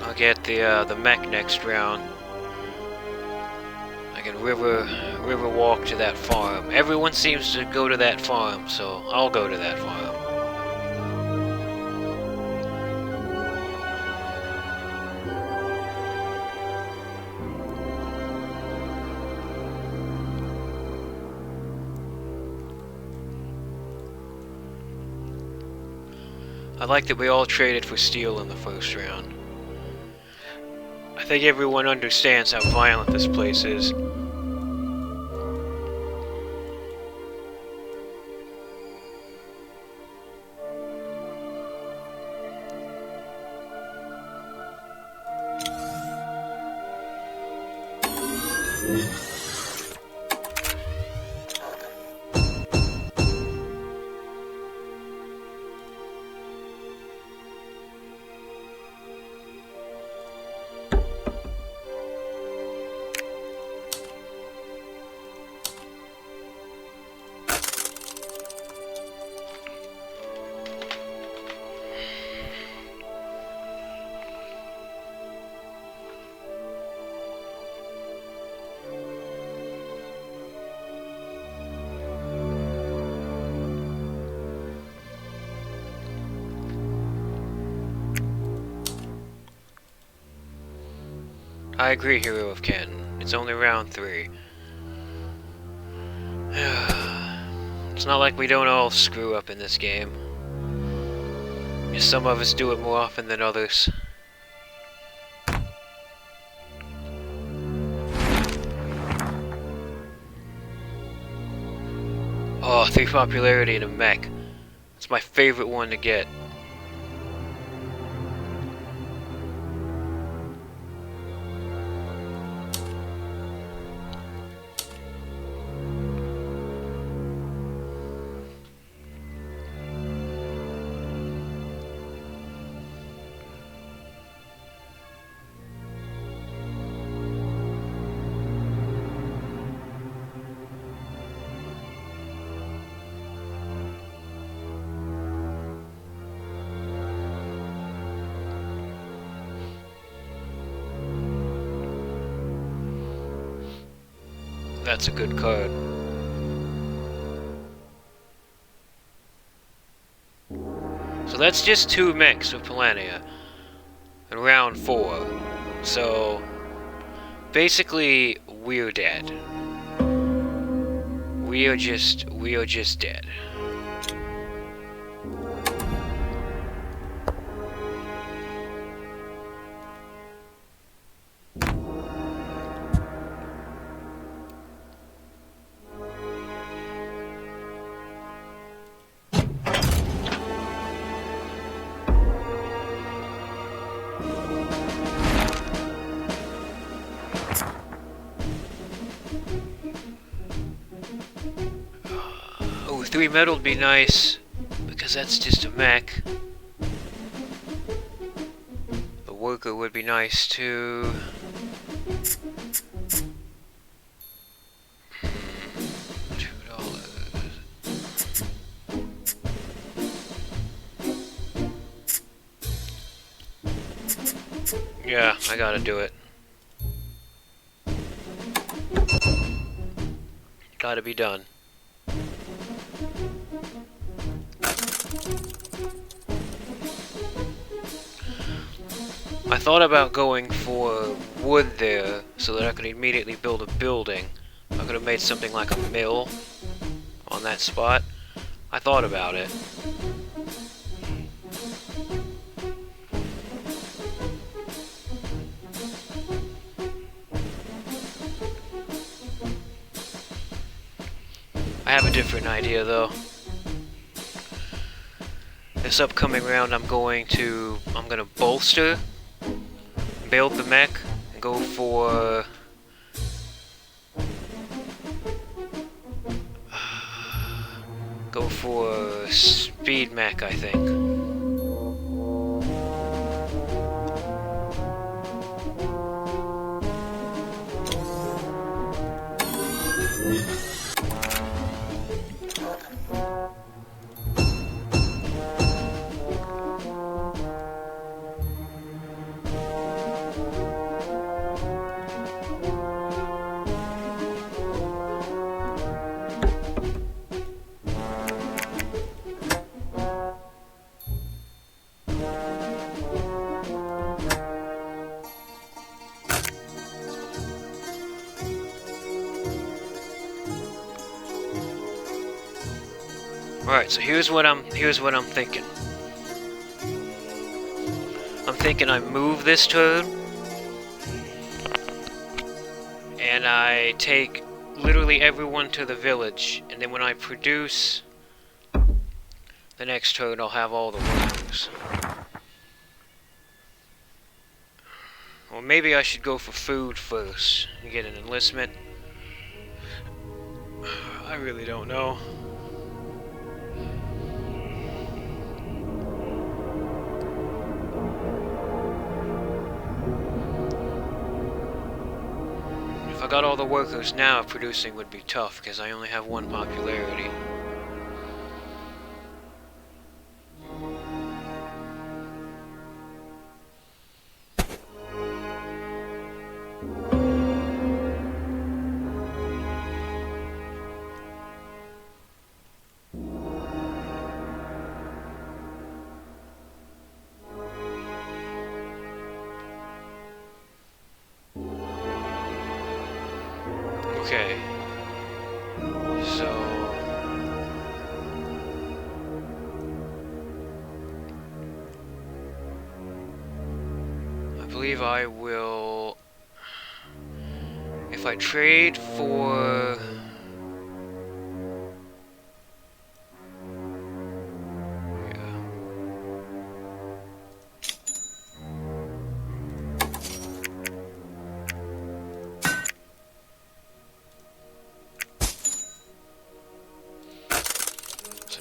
I'll get the mech next round. I can river walk to that farm. Everyone seems to go to that farm, so I'll go to that farm. I like that we all traded for steel in the first round. I think everyone understands how violent this place is. I agree, Hero of Ken. It's only round 3. It's not like we don't all screw up in this game. Some of us do it more often than others. Oh, 3 popularity in a mech. It's my favorite one to get. That's a good card. So that's just 2 mechs of Polania. in round 4. So basically, we're dead. We are just dead. Oh, 3 metal would be nice, because that's just a mech. The worker would be nice too. $2. Yeah, I gotta do it. Gotta be done. I thought about going for wood there so that I could immediately build a building. I could have made something like a mill on that spot. I thought about it. I have a different idea though. This upcoming round I'm gonna bolster, build the mech, and go for speed mech, I think. Alright, so here's what I'm thinking. I'm thinking I move this turn, and I take literally everyone to the village, and then when I produce the next turn, I'll have all the workers. Or maybe I should go for food first and get an enlistment. I really don't know. If I got all the workers now, producing would be tough because I only have 1 popularity. Okay, so I believe I will, if I trade for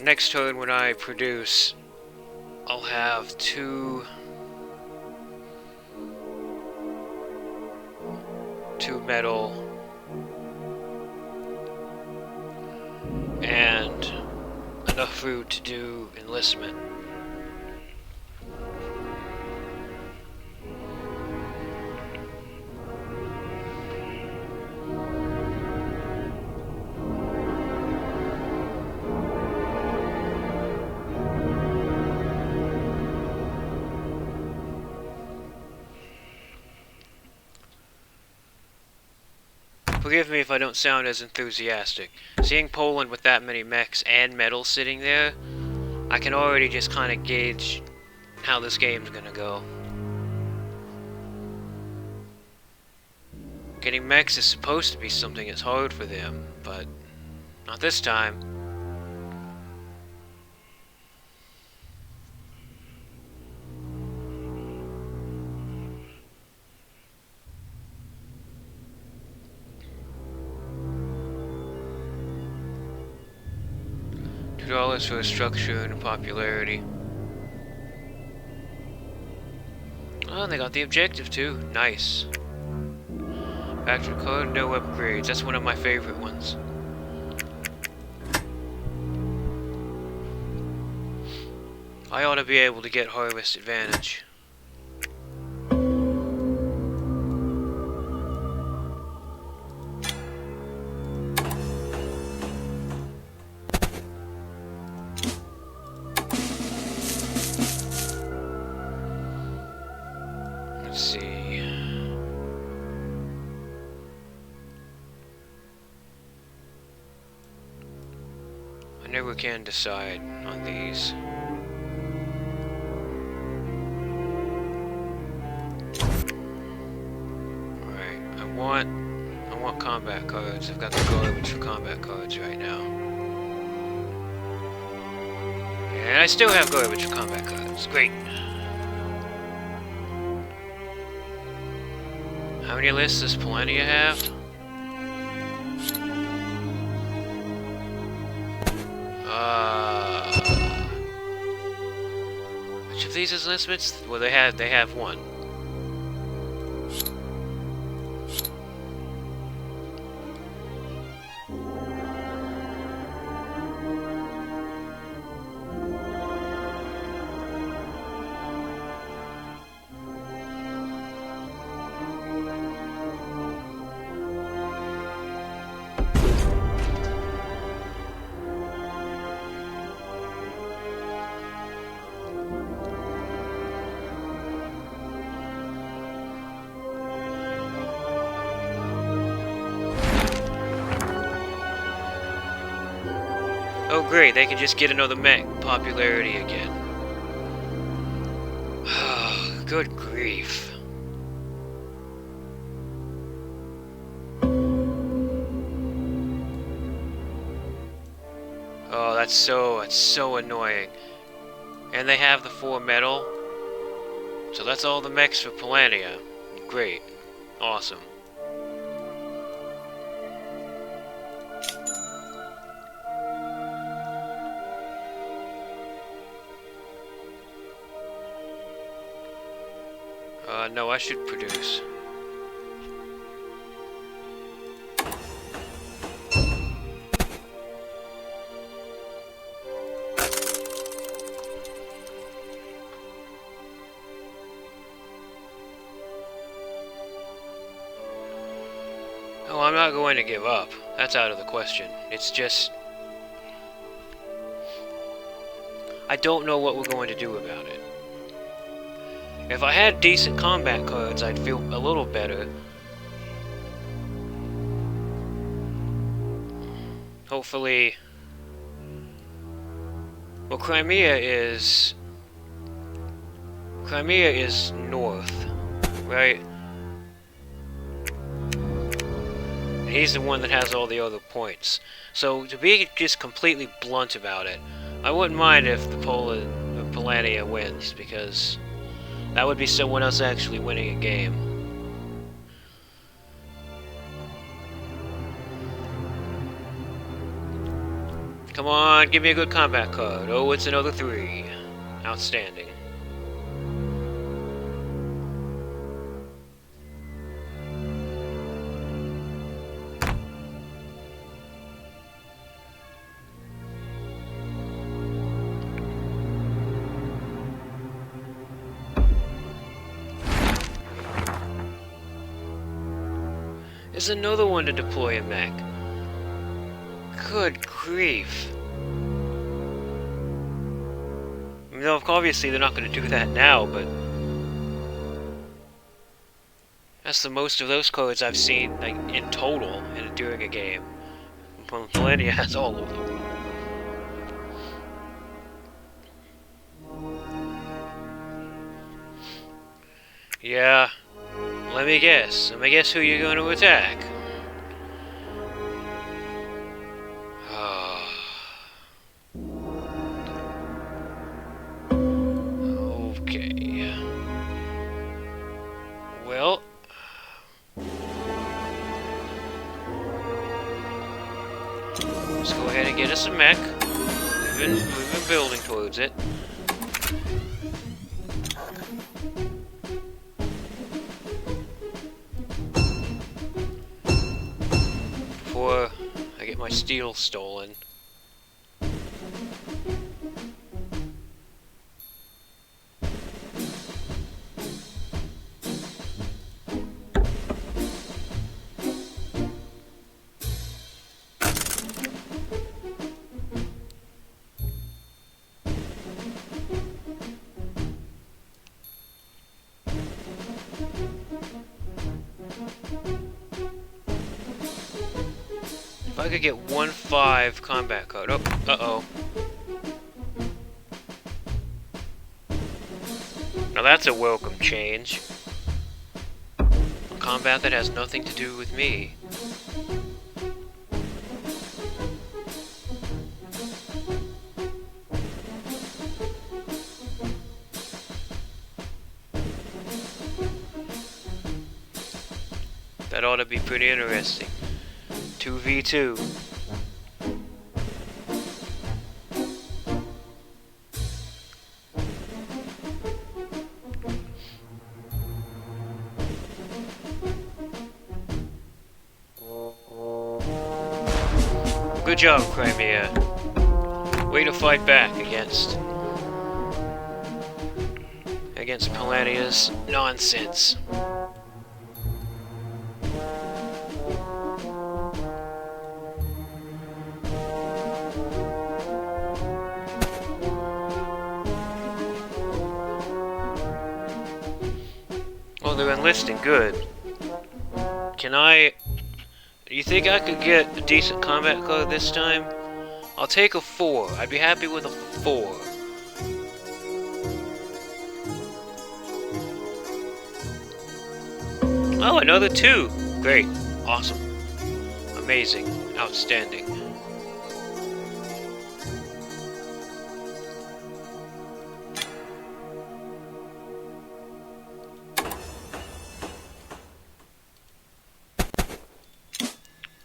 next turn when I produce, I'll have 2 metal and enough food to do enlistment. Forgive me if I don't sound as enthusiastic. Seeing Poland with that many mechs and metal sitting there, I can already just kind of gauge how this game's gonna go. Getting mechs is supposed to be something that's hard for them, but not this time. $2 for a structure and a popularity. Oh, they got the objective too. Nice. Factory code, no upgrades. That's one of my favorite ones. I ought to be able to get harvest advantage. Let's see. I never can decide on these. Alright, I want combat cards. I've got the garbage for combat cards right now. And I still have garbage for combat cards. Great. How many lists does Polania have? Which of these is enlistments? Well, they have one. Oh great, they can just get another mech popularity again. Good grief. Oh, that's so annoying. And they have the 4 metal. So that's all the mechs for Polania. Great. Awesome. No, I should produce. Oh, I'm not going to give up. That's out of the question. It's just... I don't know what we're going to do about it. If I had decent combat cards, I'd feel a little better. Hopefully... Well, Crimea is north, right? And he's the one that has all the other points. So, to be just completely blunt about it, I wouldn't mind if the Polania wins, because... that would be someone else actually winning a game. Come on, give me a good combat card. Oh, it's another 3. Outstanding. There's another one to deploy a mech. Good grief. I mean, obviously they're not going to do that now, but... That's the most of those codes I've seen, like, in total, during a game. Millennia has all of them. Yeah. Let me guess. Let me guess who you're going to attack. Okay. Well... let's go ahead and get us a mech. We've been building towards it. Before I get my steel stolen. If I could get 1-5 combat code. Oh, uh-oh. Now that's a welcome change. Combat that has nothing to do with me. That ought to be pretty interesting. 2v2. Good job, Crimea. Way to fight back against Polania's nonsense. Well, they're enlisting good. Do you think I could get a decent combat code this time? I'll take a 4. I'd be happy with a 4. Oh, another 2. Great. Awesome. Amazing. Outstanding.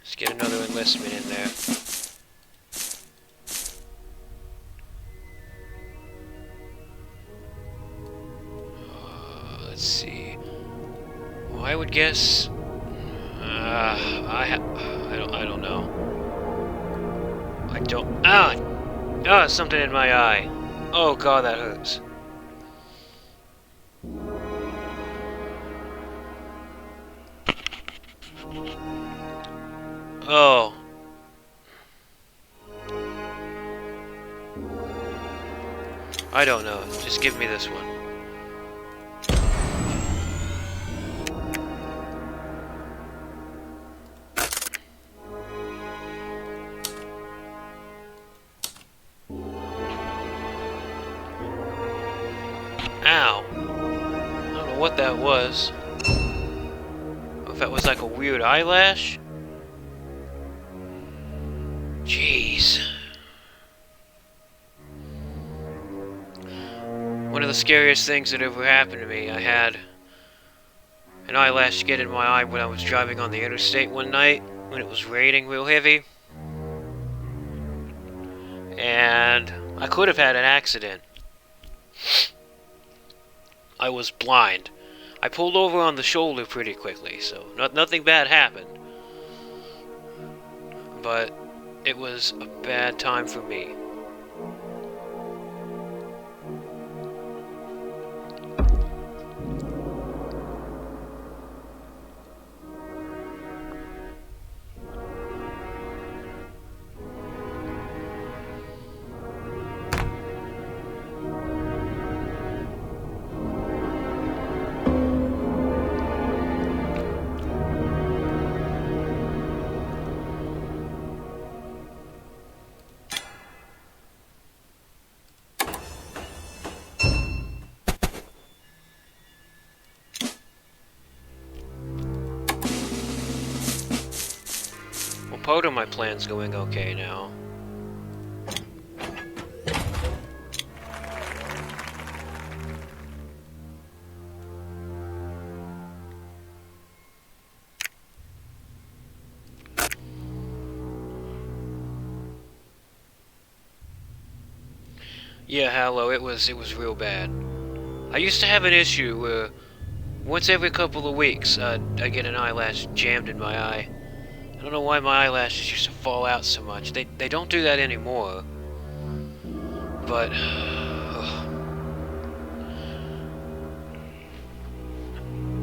Let's get another enlistment in there. Let's see. Well, I would guess. I don't know. I don't. Something in my eye. Oh God, that hurts. Oh. I don't know. Just give me this one. Ow. I don't know what that was. Or if that was like a weird eyelash. Jeez. One of the scariest things that ever happened to me, I had an eyelash get in my eye when I was driving on the interstate one night when it was raining real heavy. And I could have had an accident. I was blind. I pulled over on the shoulder pretty quickly, so nothing bad happened. But it was a bad time for me. part of my plan's going okay now. Yeah, Hallow, it was real bad. I used to have an issue where once every couple of weeks I get an eyelash jammed in my eye. I don't know why my eyelashes used to fall out so much. They don't do that anymore. But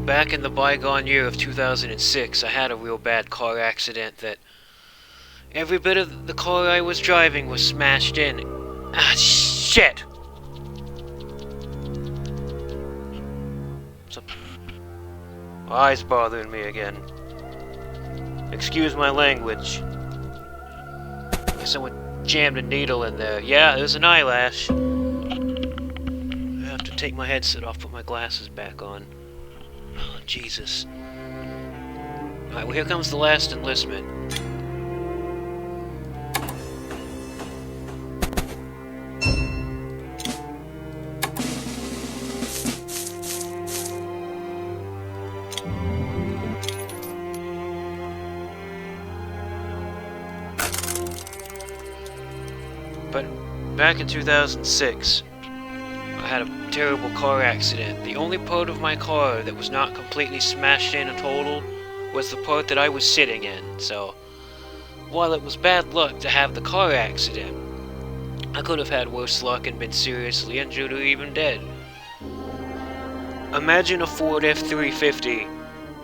back in the bygone year of 2006, I had a real bad car accident that every bit of the car I was driving was smashed in. Ah, shit! My eyes bothering me again. Excuse my language. Someone jammed a needle in there. Yeah, there's an eyelash. I have to take my headset off, put my glasses back on. Oh, Jesus. Alright, well, here comes the last enlistment. But back in 2006, I had a terrible car accident. The only part of my car that was not completely smashed in and total was the part that I was sitting in. So, while it was bad luck to have the car accident, I could have had worse luck and been seriously injured or even dead. Imagine a Ford F-350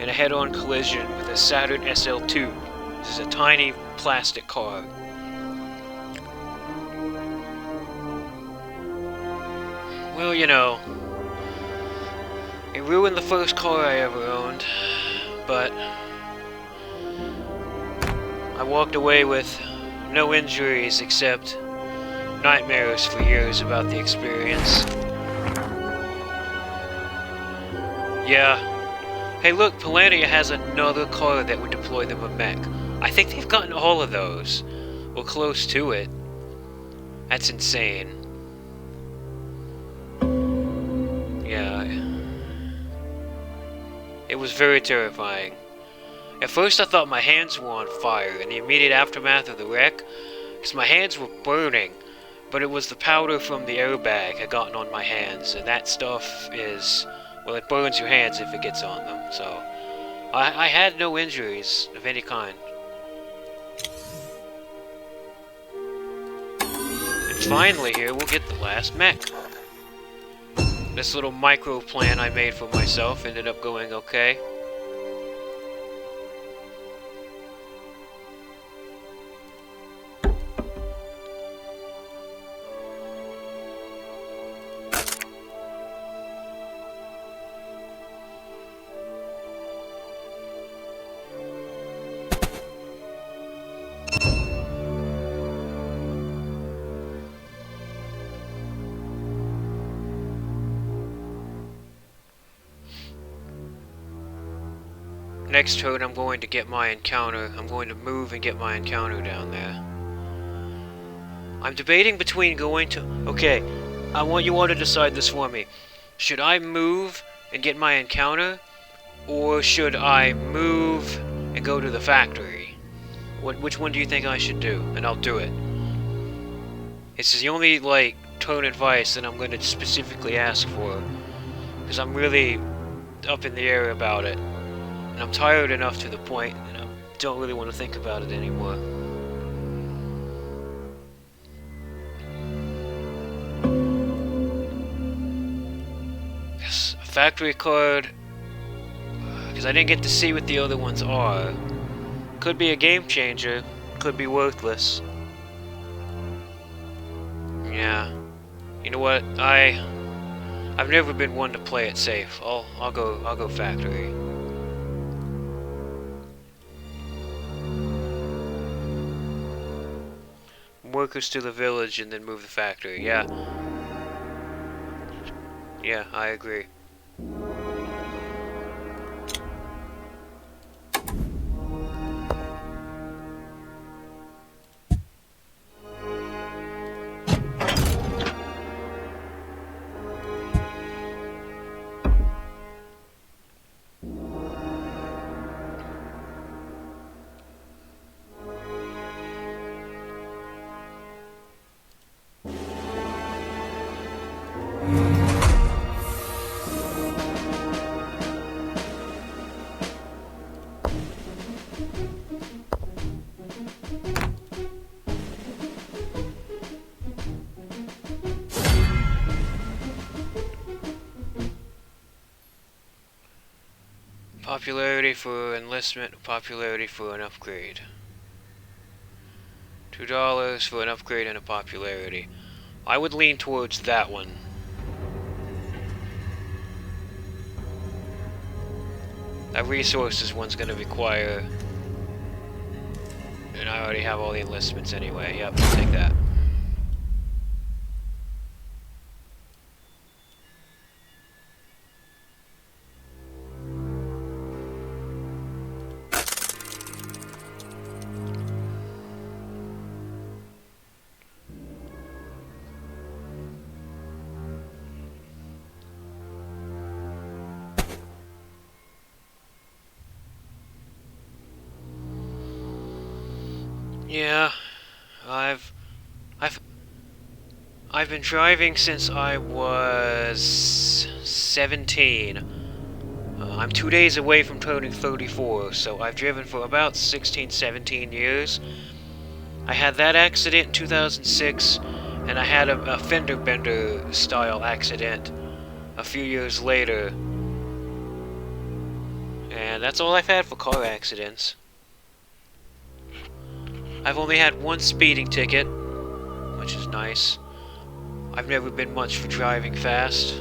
in a head-on collision with a Saturn SL2. This is a tiny plastic car. Well, you know, it ruined the first car I ever owned, but I walked away with no injuries except nightmares for years about the experience. Yeah. Hey look, Polania has another car that would deploy them a mech. I think they've gotten all of those, or close to it. That's insane. Yeah, it was very terrifying. At first I thought my hands were on fire in the immediate aftermath of the wreck, because my hands were burning, but it was the powder from the airbag had gotten on my hands, and that stuff is, well, it burns your hands if it gets on them, so I had no injuries of any kind. And finally here we'll get the last mech. This little micro plan I made for myself ended up going okay. Next turn I'm going to get my encounter. I'm going to move and get my encounter down there. I'm debating between going to... Okay, I want you all to decide this for me. Should I move and get my encounter? Or should I move and go to the factory? Which one do you think I should do? And I'll do it. This is the only, like, turn advice that I'm going to specifically ask for. Because I'm really up in the air about it. And I'm tired enough to the point that I don't really want to think about it anymore. Yes, a factory card. Because I didn't get to see what the other ones are. Could be a game changer. Could be worthless. Yeah. You know what? I've never been one to play it safe. I'll go factory. Workers to the village and then move the factory. Yeah. Yeah, I agree. Popularity for enlistment, popularity for an upgrade. $2 for an upgrade and a popularity. I would lean towards that one. That resources one's gonna require, and I already have all the enlistments anyway. Yep, I'll take that. Yeah, I've been driving since I was 17. I'm 2 days away from turning 34, so I've driven for about 16, 17 years. I had that accident in 2006, and I had a fender bender style accident a few years later. And that's all I've had for car accidents. I've only had one speeding ticket, which is nice. I've never been much for driving fast.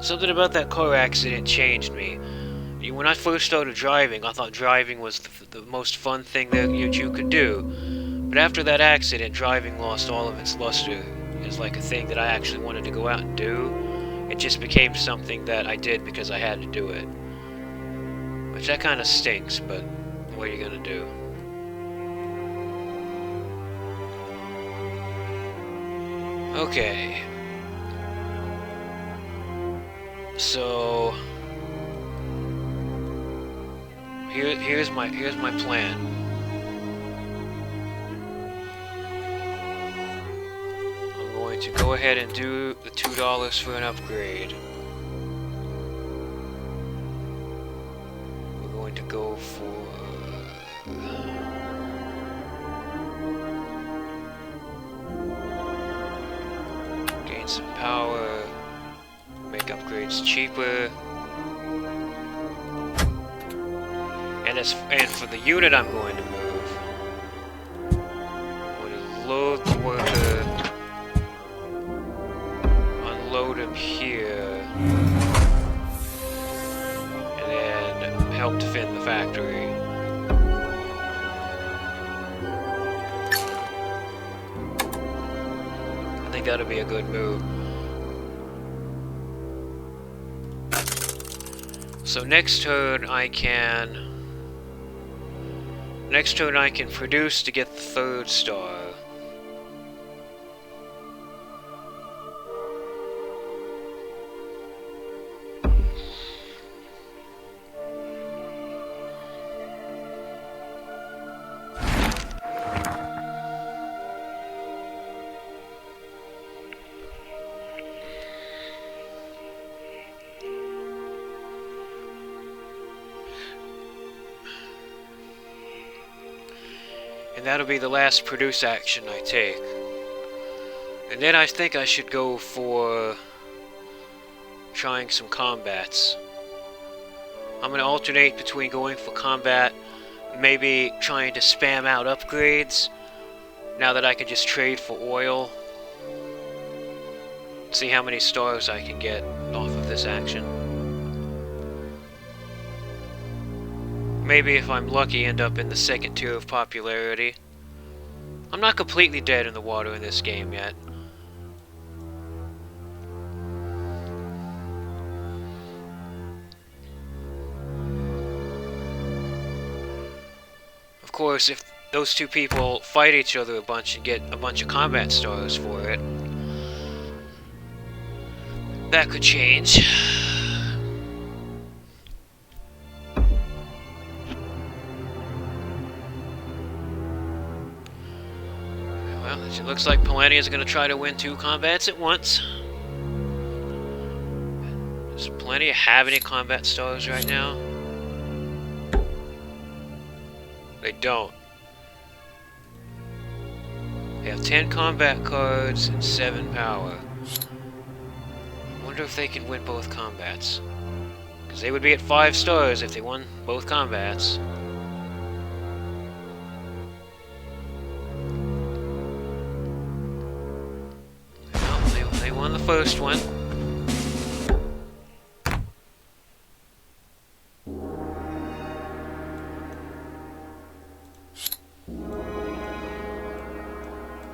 Something about that car accident changed me. When I first started driving, I thought driving was the most fun thing that you could do. But after that accident, driving lost all of its luster. It was like a thing that I actually wanted to go out and do. It just became something that I did because I had to do it. Which that kind of stinks, but what are you gonna do? Okay. So here's my plan. I'm going to go ahead and do the $2 for an upgrade. We're going to go for gain some power. Make upgrades cheaper. And for the unit I'm going to move, I'm going to load the worker, unload him here, and then help defend the factory. I think that'll be a good move. So next turn I can produce to get the 3rd star. And that'll be the last produce action I take. And then I think I should go for trying some combats. I'm going to alternate between going for combat, maybe trying to spam out upgrades, now that I can just trade for oil. See how many stars I can get off of this action. Maybe if I'm lucky, end up in the 2nd tier of popularity. I'm not completely dead in the water in this game yet. Of course, if those two people fight each other a bunch and get a bunch of combat stars for it, that could change. It looks like Pallania is going to try to win 2 combats at once. Does Pallania have any combat stars right now? They don't. They have 10 combat cards and 7 power. I wonder if they can win both combats. Because they would be at 5 stars if they won both combats. Well, they won the first one.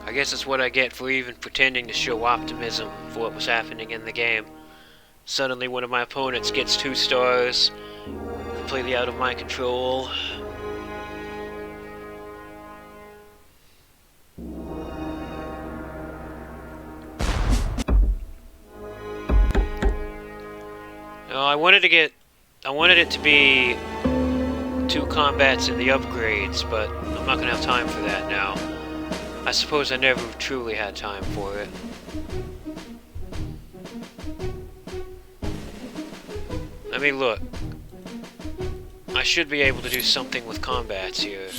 I guess it's what I get for even pretending to show optimism for what was happening in the game. Suddenly one of my opponents gets 2 stars, completely out of my control. No, I wanted it to be 2 combats in the upgrades, but I'm not gonna have time for that now. I suppose I never truly had time for it. Let me look. I should be able to do something with combats here.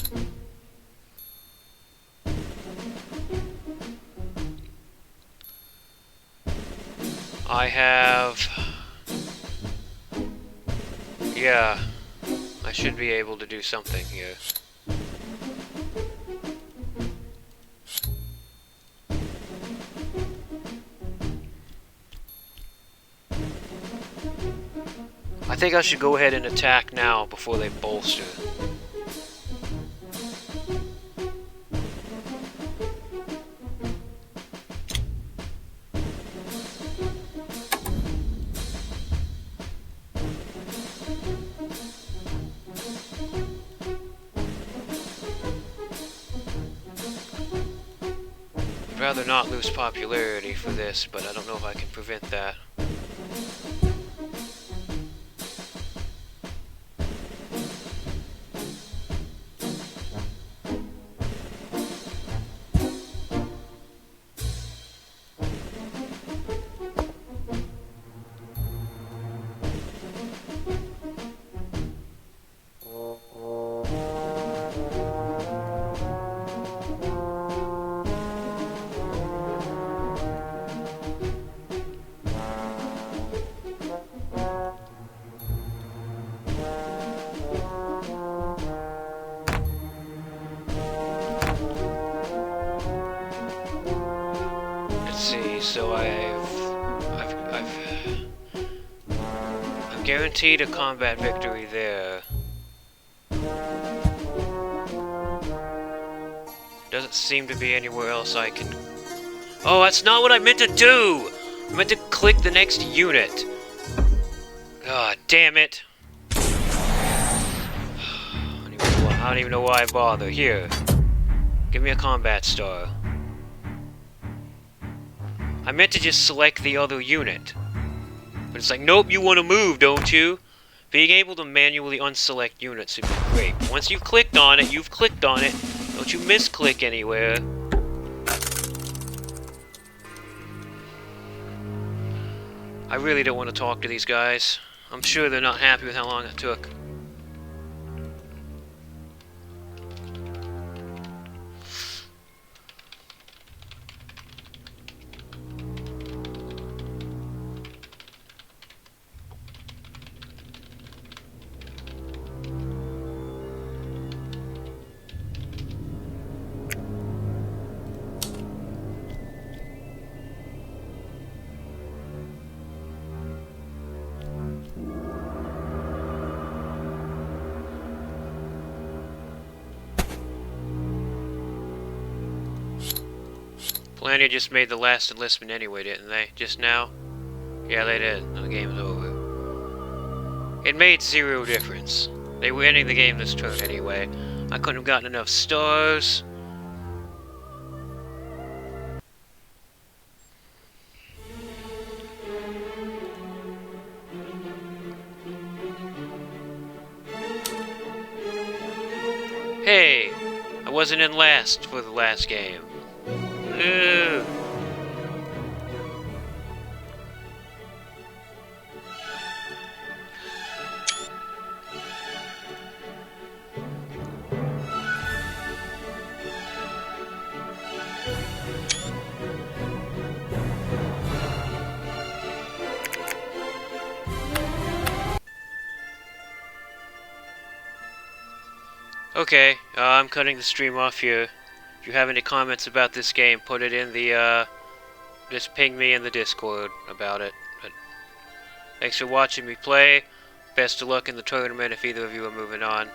I have... Yeah, I should be able to do something here. I think I should go ahead and attack now before they bolster. I'd rather not lose popularity for this, but I don't know if I can prevent that. So I'm guaranteed a combat victory there. Doesn't seem to be anywhere else I can... Oh, that's not what I meant to do! I meant to click the next unit. God damn it. I don't even know why I bother. Here. Give me a combat star. I meant to just select the other unit. But it's like, nope, you want to move, don't you? Being able to manually unselect units would be great. Once you've clicked on it, you've clicked on it. Don't you misclick anywhere. I really don't want to talk to these guys. I'm sure they're not happy with how long it took. Plania just made the last enlistment anyway, didn't they? Just now? Yeah, they did. The game's over. It made 0 difference. They were ending the game this turn anyway. I couldn't have gotten enough stars. Hey! I wasn't in last for the last game. Ugh. Okay, I'm cutting the stream off here. If you have any comments about this game, put it in the, just ping me in the Discord about it. But thanks for watching me play. Best of luck in the tournament if either of you are moving on.